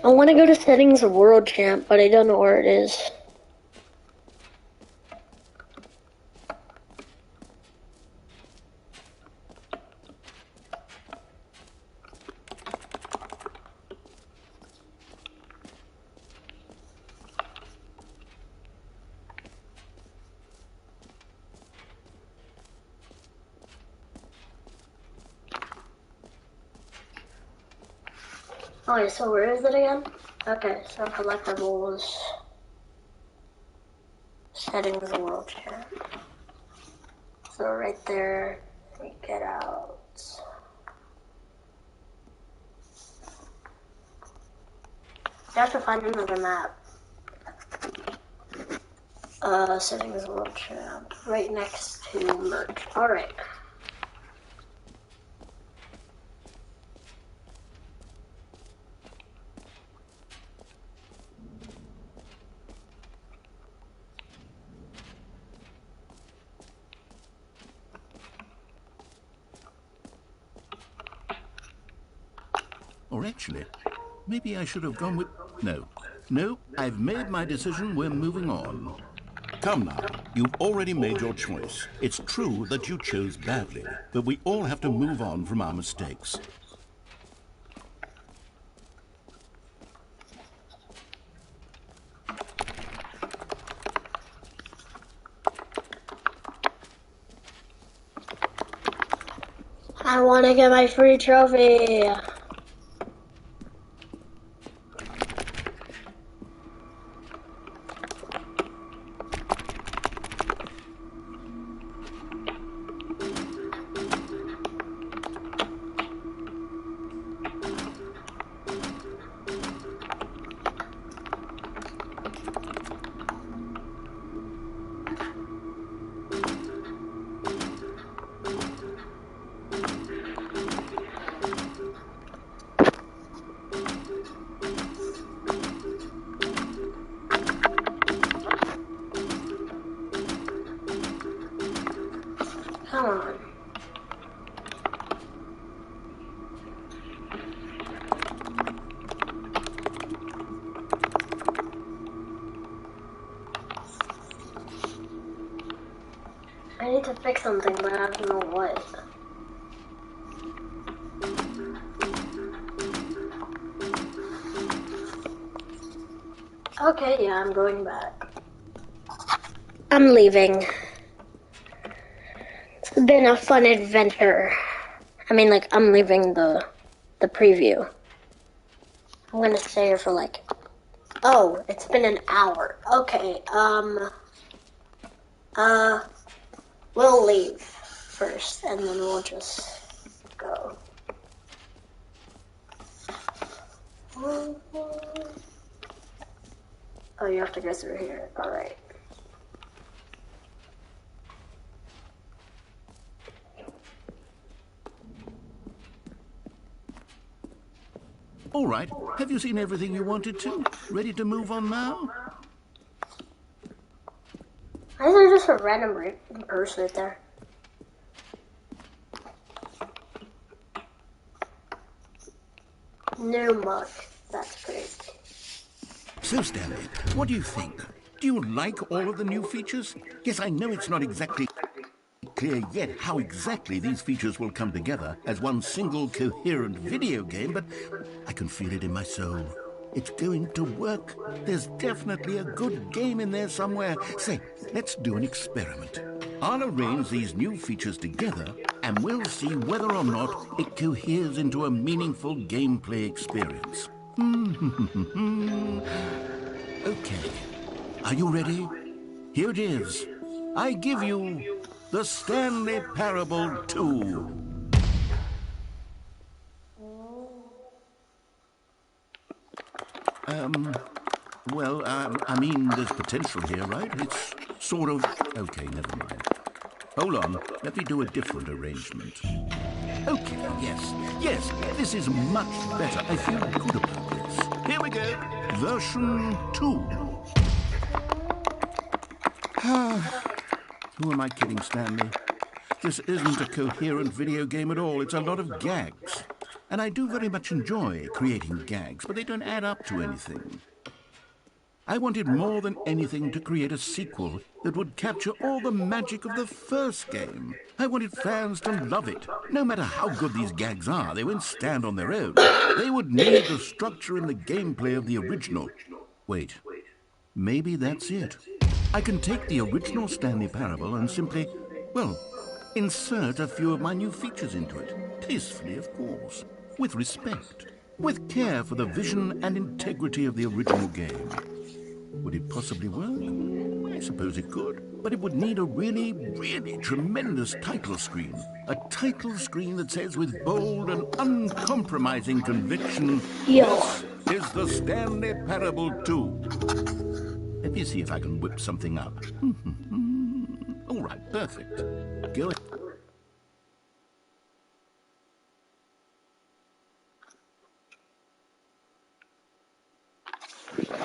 I want to go to settings of world champ, but I don't know where it is. Okay, so where is it again? Okay, so collectibles, settings of world champ. So right there, we get out. You have to find another map. Settings of world champ, right next to merch. Alright. Or actually, maybe I should have gone with... No, I've made my decision. We're moving on. Come now, you've already made your choice. It's true that you chose badly, but we all have to move on from our mistakes. I want to get my free trophy. Come on. I need to fix something, but I don't know what. Okay, yeah, I'm going back. I'm leaving. It's been a fun adventure. I mean, like, I'm leaving the preview. I'm gonna stay here for like... Oh, it's been an hour. Okay, we'll leave first, and then we'll just go. Oh, you have to go through here. Alright. All right, have you seen everything you wanted to? Ready to move on now? Why is there just a random purse right there? No muck. That's great. So, Stanley, what do you think? Do you like all of the new features? Yes, I know it's not exactly clear yet how exactly these features will come together as one single coherent video game, but I can feel it in my soul. It's going to work. There's definitely a good game in there somewhere. Say, let's do an experiment. I'll arrange these new features together, and we'll see whether or not it coheres into a meaningful gameplay experience. Okay. Are you ready? Here it is. I give you the Stanley Parable 2. I mean, there's potential here, right? It's sort of... Okay, never mind. Hold on, let me do a different arrangement. Okay, yes, this is much better. I feel good about this. Here we go. Version 2. Who am I kidding, Stanley? This isn't a coherent video game at all. It's a lot of gags. And I do very much enjoy creating gags, but they don't add up to anything. I wanted more than anything to create a sequel that would capture all the magic of the first game. I wanted fans to love it. No matter how good these gags are, they won't stand on their own. They would need the structure and the gameplay of the original. Wait, maybe that's it. I can take the original Stanley Parable and simply, well, insert a few of my new features into it. Tastefully, of course. With respect. With care for the vision and integrity of the original game. Would it possibly work? I suppose it could. But it would need a really, really tremendous title screen. A title screen that says with bold and uncompromising conviction, This is the Stanley Parable 2. Let me see if I can whip something up. All right, perfect. Go ahead.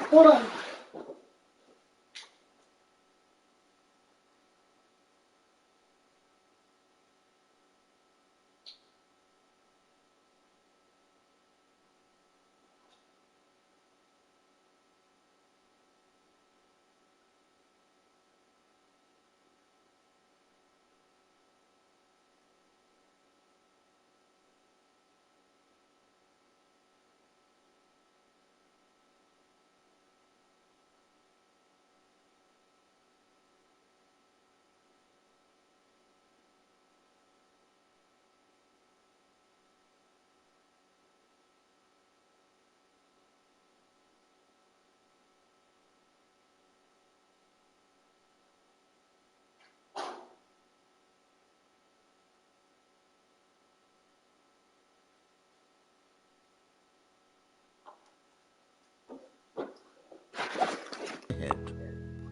Hold on.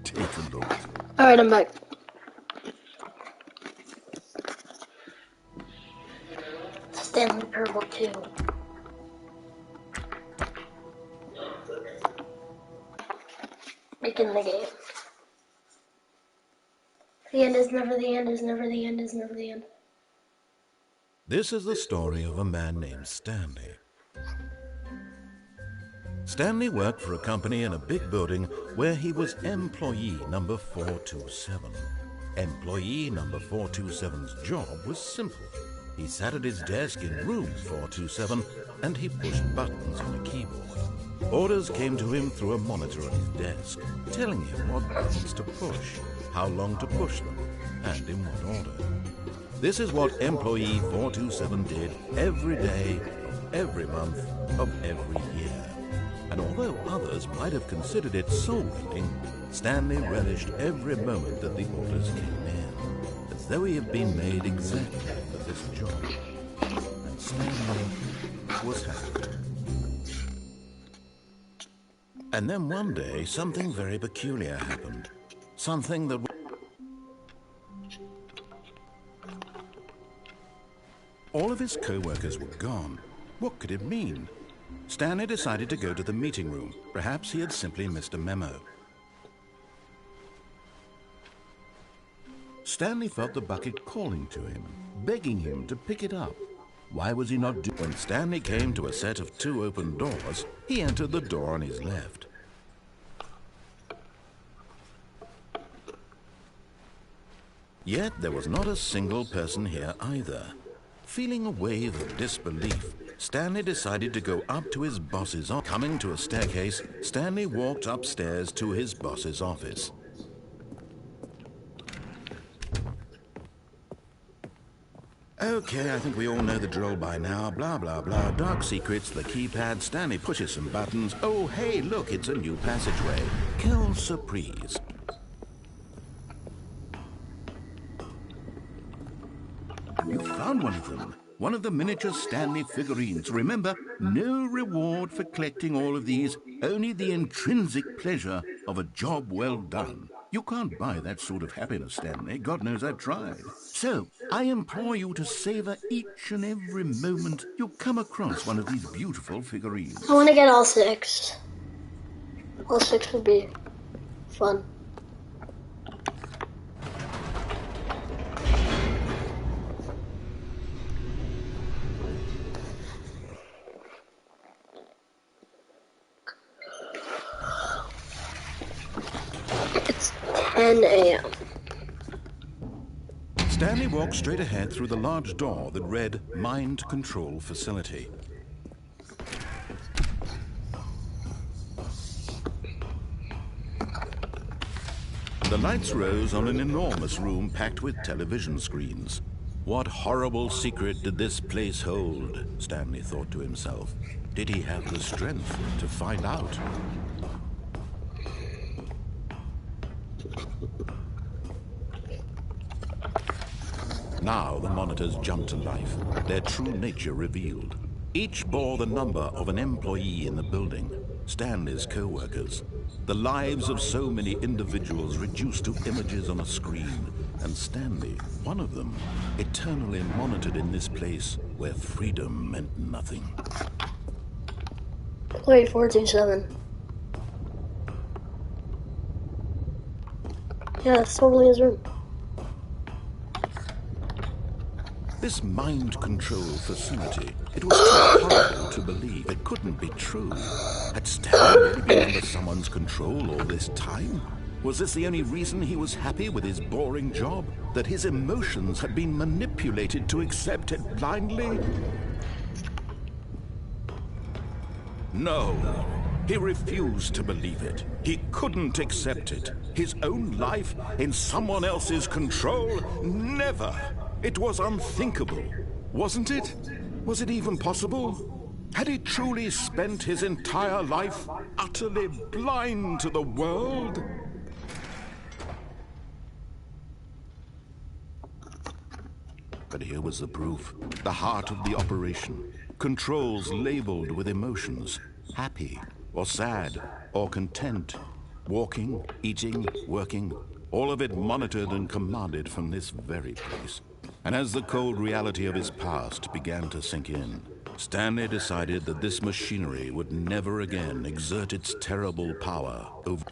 Take a look. Alright, I'm back. Stanley Parable 2. Making the game. The end is never the end, is never the end, is never the end. This is the story of a man named Stanley. Stanley worked for a company in a big building where he was employee number 427. Employee number 427's job was simple. He sat at his desk in room 427 and he pushed buttons on a keyboard. Orders came to him through a monitor on his desk, telling him what buttons to push, how long to push them, and in what order. This is what employee 427 did every day, of every month, of every year. And although others might have considered it soul-rending, Stanley relished every moment that the orders came in, as though he had been made exactly for this job. And Stanley was happy. And then one day, something very peculiar happened. Something that... All of his co-workers were gone. What could it mean? Stanley decided to go to the meeting room. Perhaps he had simply missed a memo. Stanley felt the bucket calling to him, begging him to pick it up. Why was he not doing? When Stanley came to a set of 2 open doors, he entered the door on his left. Yet there was not a single person here either. Feeling a wave of disbelief, Stanley decided to go up to his boss's office. Coming to a staircase, Stanley walked upstairs to his boss's office. Okay, I think we all know the drill by now. Blah, blah, blah. Dark secrets, the keypad. Stanley pushes some buttons. Oh, hey, look, it's a new passageway. Quelle surprise. You found one of them. One of the miniature Stanley figurines. Remember, no reward for collecting all of these, only the intrinsic pleasure of a job well done. You can't buy that sort of happiness, Stanley. God knows I've tried. So, I implore you to savor each and every moment you come across one of these beautiful figurines. I want to get all 6. All 6 would be fun. It's 10 a.m. Stanley walked straight ahead through the large door that read Mind Control Facility. The lights rose on an enormous room packed with television screens. What horrible secret did this place hold? Stanley thought to himself. Did he have the strength to find out? Now the monitors jumped to life, their true nature revealed. Each bore the number of an employee in the building, Stanley's co-workers. The lives of so many individuals reduced to images on a screen, and Stanley, one of them, eternally monitored in this place where freedom meant nothing. Wait, 427. Yeah, that's totally his room. This mind control facility, it was too horrible to believe. It couldn't be true. Had Stanley really been under someone's control all this time? Was this the only reason he was happy with his boring job? That his emotions had been manipulated to accept it blindly? No. He refused to believe it. He couldn't accept it. His own life in someone else's control? Never. It was unthinkable, wasn't it? Was it even possible? Had he truly spent his entire life utterly blind to the world? But here was the proof, the heart of the operation. Controls labeled with emotions, happy or sad or content, walking, eating, working, all of it monitored and commanded from this very place. And as the cold reality of his past began to sink in, Stanley decided that this machinery would never again exert its terrible power over...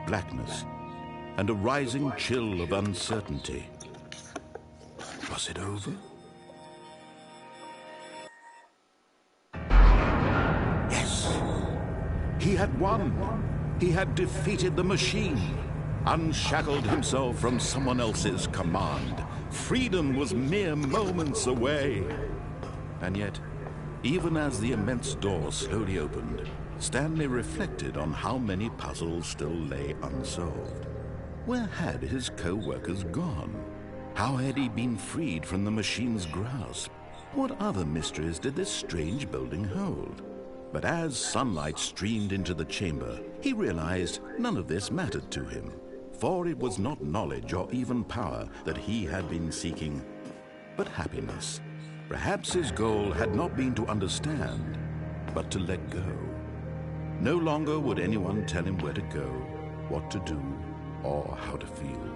blackness, and a rising chill of uncertainty. Was it over? Yes! He had won! He had defeated the machine, unshackled himself from someone else's command. Freedom was mere moments away. And yet, even as the immense door slowly opened, Stanley reflected on how many puzzles still lay unsolved. Where had his co-workers gone? How had he been freed from the machine's grasp? What other mysteries did this strange building hold? But as sunlight streamed into the chamber, he realized none of this mattered to him, for it was not knowledge or even power that he had been seeking, but happiness. Perhaps his goal had not been to understand, but to let go. No longer would anyone tell him where to go, what to do, or how to feel.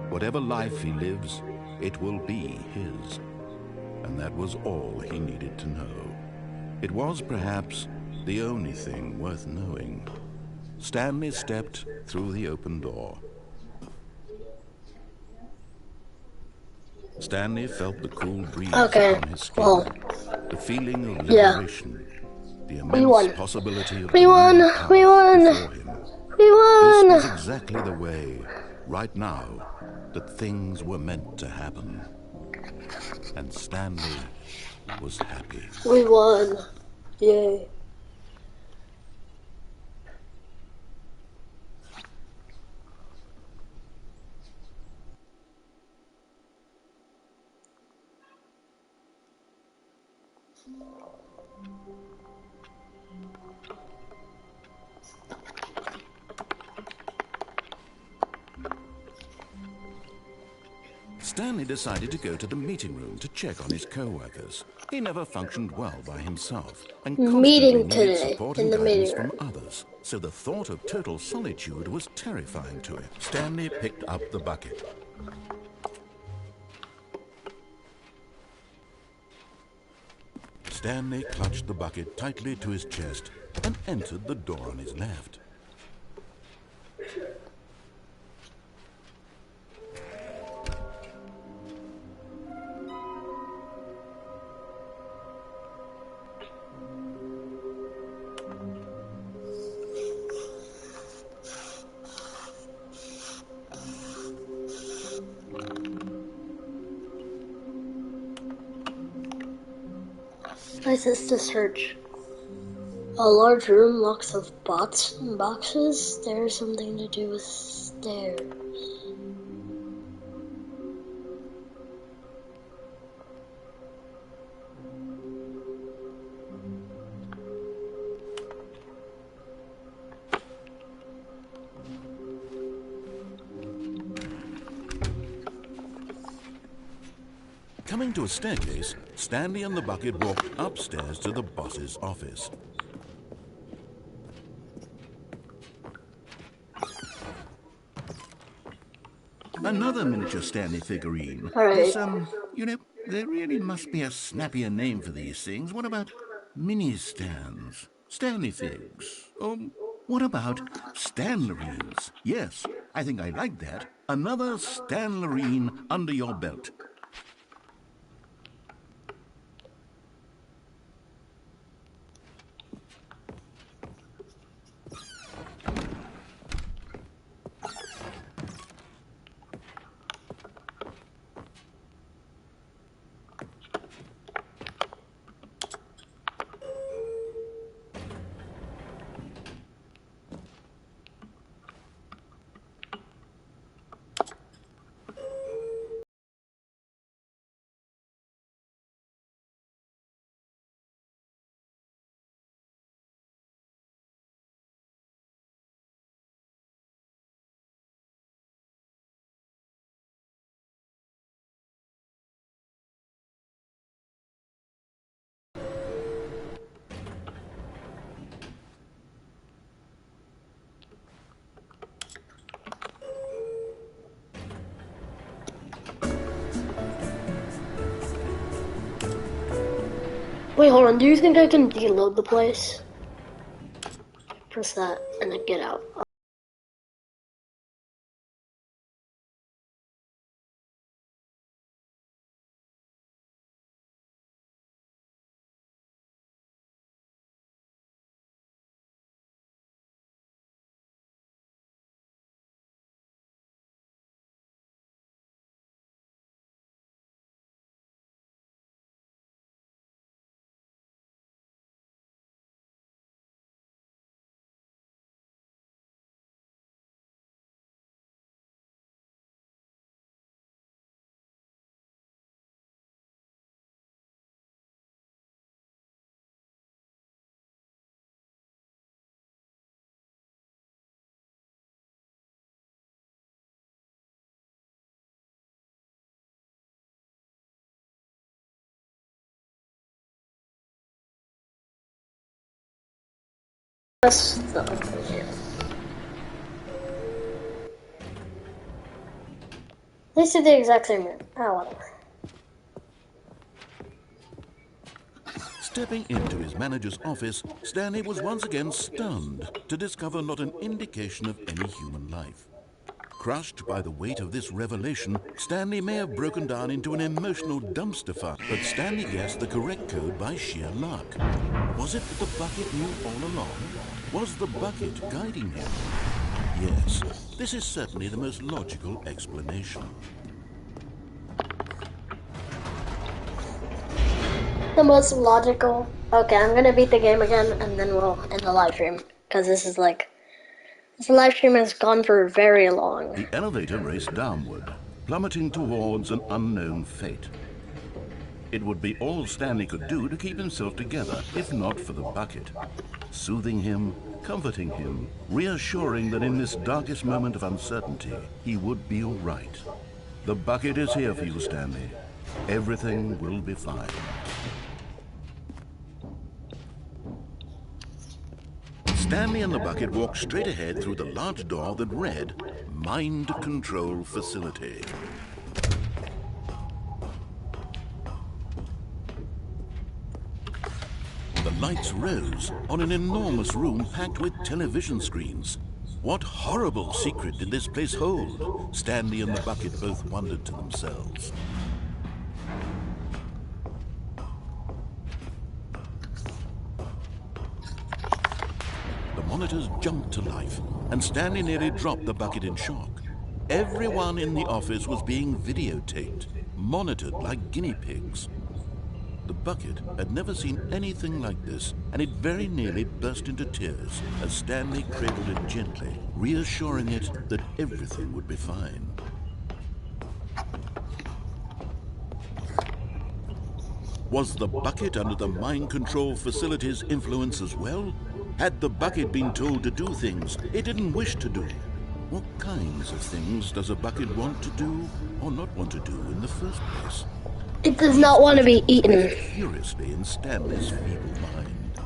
Whatever life he lives, it will be his. and that was all he needed to know. It was perhaps the only thing worth knowing. Stanley stepped through the open door. Stanley felt the cool breeze Okay, upon his skin, well, the feeling of yeah. liberation, the We immense won. possibility of We won. new path We won. before him. We This won! was exactly the way, right now, that things were meant to happen. And Stanley was happy. We won. Yay. Stanley decided to go to the meeting room to check on his co-workers. He never functioned well by himself and constantly Meeting needed today support in and the guidance meeting from room. others. So the thought of total solitude was terrifying to him. Stanley picked up the bucket. Stanley clutched the bucket tightly to his chest and entered the door on his left. This is to search. A large room, lots of boxes. There's something to do with stairs. Coming to a staircase, Stanley and the bucket walked upstairs to the boss's office. Another miniature Stanley figurine. All right. This, you know, there really must be a snappier name for these things. What about mini stands? Stanley figs? What about Stanlerines? Yes, I think I like that. Another Stanlerine under your belt. Wait, hold on. Do you think I can deload the place? Press that and then get out. Let's They said the exact same room. Oh, whatever. Stepping into his manager's office, Stanley was once again stunned to discover not an indication of any human life. Crushed by the weight of this revelation, Stanley may have broken down into an emotional dumpster fire, but Stanley guessed the correct code by sheer luck. Was it that the bucket knew all along? Was the bucket guiding him? Yes, this is certainly the most logical explanation. The most logical. Okay, I'm gonna beat the game again, and then we'll end the live stream, because this live stream has gone for very long. The elevator raced downward, plummeting towards an unknown fate. It would be all Stanley could do to keep himself together, if not for the bucket. Soothing him, comforting him, reassuring that in this darkest moment of uncertainty, he would be all right. The bucket is here for you, Stanley. Everything will be fine. Stanley and the bucket walked straight ahead through the large door that read, Mind Control Facility. The lights rose on an enormous room packed with television screens. What horrible secret did this place hold? Stanley and the bucket both wondered to themselves. Monitors jumped to life, and Stanley nearly dropped the bucket in shock. Everyone in the office was being videotaped, monitored like guinea pigs. The bucket had never seen anything like this, and it very nearly burst into tears as Stanley cradled it gently, reassuring it that everything would be fine. Was the bucket under the mind control facility's influence as well? Had the bucket been told to do things it didn't wish to do? What kinds of things does a bucket want to do or not want to do in the first place? It does not want to be eaten. Furiously in Stanley's feeble mind.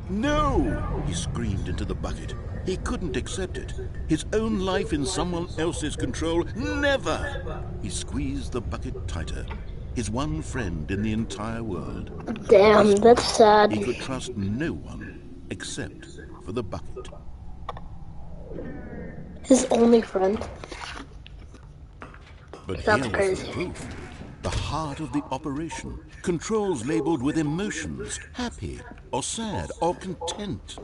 No! He screamed into the bucket. He couldn't accept it. His own life in someone else's control. Never! He squeezed the bucket tighter. His one friend in the entire world. Damn, that's sad. He could trust no one except for the bucket. His only friend. But That's here was crazy. the proof. The heart of the operation. Controls labeled with emotions, happy or sad or content.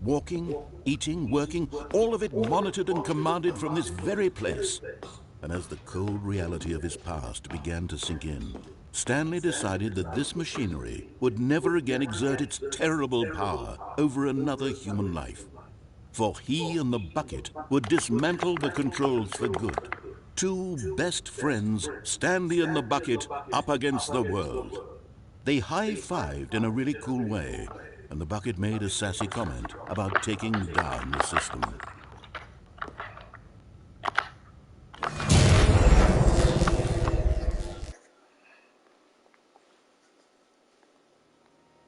Walking, eating, working, all of it monitored and commanded from this very place. And as the cold reality of his past began to sink in, Stanley decided that this machinery would never again exert its terrible power over another human life. For he and the bucket would dismantle the controls for good. Two best friends, Stanley and the bucket, up against the world. They high-fived in a really cool way, and the bucket made a sassy comment about taking down the system.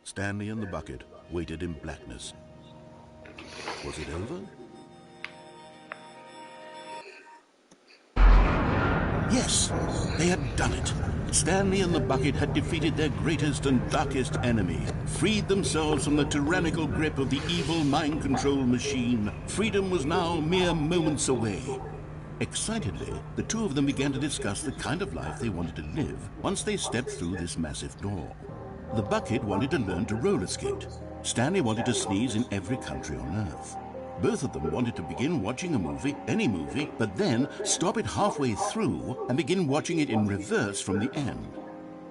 Stanley and the bucket waited in blackness. Was it over? Yes, they had done it. Stanley and the bucket had defeated their greatest and darkest enemy, freed themselves from the tyrannical grip of the evil mind control machine. Freedom was now mere moments away. Excitedly, the two of them began to discuss the kind of life they wanted to live once they stepped through this massive door. The bucket wanted to learn to roller skate. Stanley wanted to sneeze in every country on Earth. Both of them wanted to begin watching a movie, any movie, but then stop it halfway through and begin watching it in reverse from the end.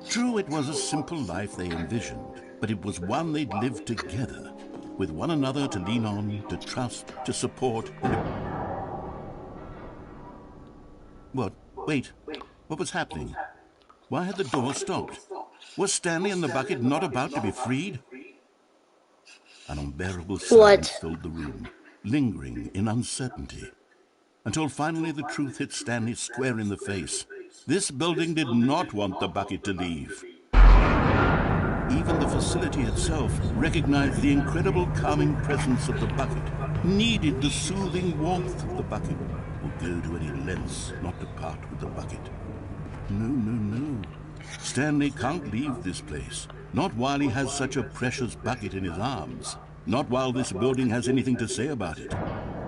True, it was a simple life they envisioned, but it was one they'd lived together, with one another to lean on, to trust, to support. What? Wait. What was happening? Why had the door stopped? Was Stanley and the bucket not about to be freed? An unbearable silence filled the room, lingering in uncertainty, until finally the truth hit Stanley square in the face. This building did not want the bucket to leave. Even the facility itself recognized the incredible calming presence of the bucket, needed the soothing warmth of the bucket, would go to any lengths not to part with the bucket. No. Stanley can't leave this place. Not while he has such a precious bucket in his arms. Not while this building has anything to say about it.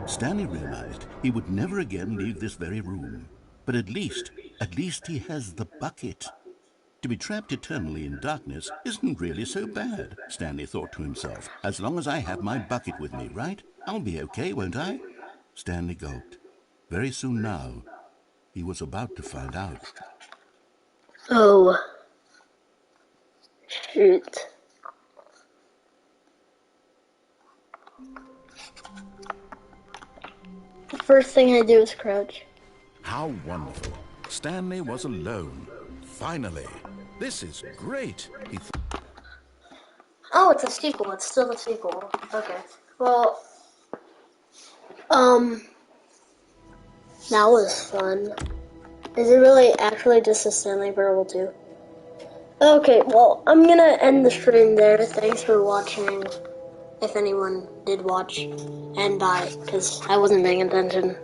Stanley realized he would never again leave this very room. But at least he has the bucket. To be trapped eternally in darkness isn't really so bad, Stanley thought to himself. As long as I have my bucket with me, right? I'll be okay, won't I? Stanley gulped. Very soon now, he was about to find out. Oh. Shoot. The first thing I do is crouch. How wonderful. Stanley was alone. Finally. This is great, he thought. Oh, it's a sequel. It's still a sequel. Okay. Well, that was fun. Is it really actually just a Stanley Parable 2? Okay, well, I'm gonna end the stream there. Thanks for watching, if anyone did watch, and bye, because I wasn't paying attention.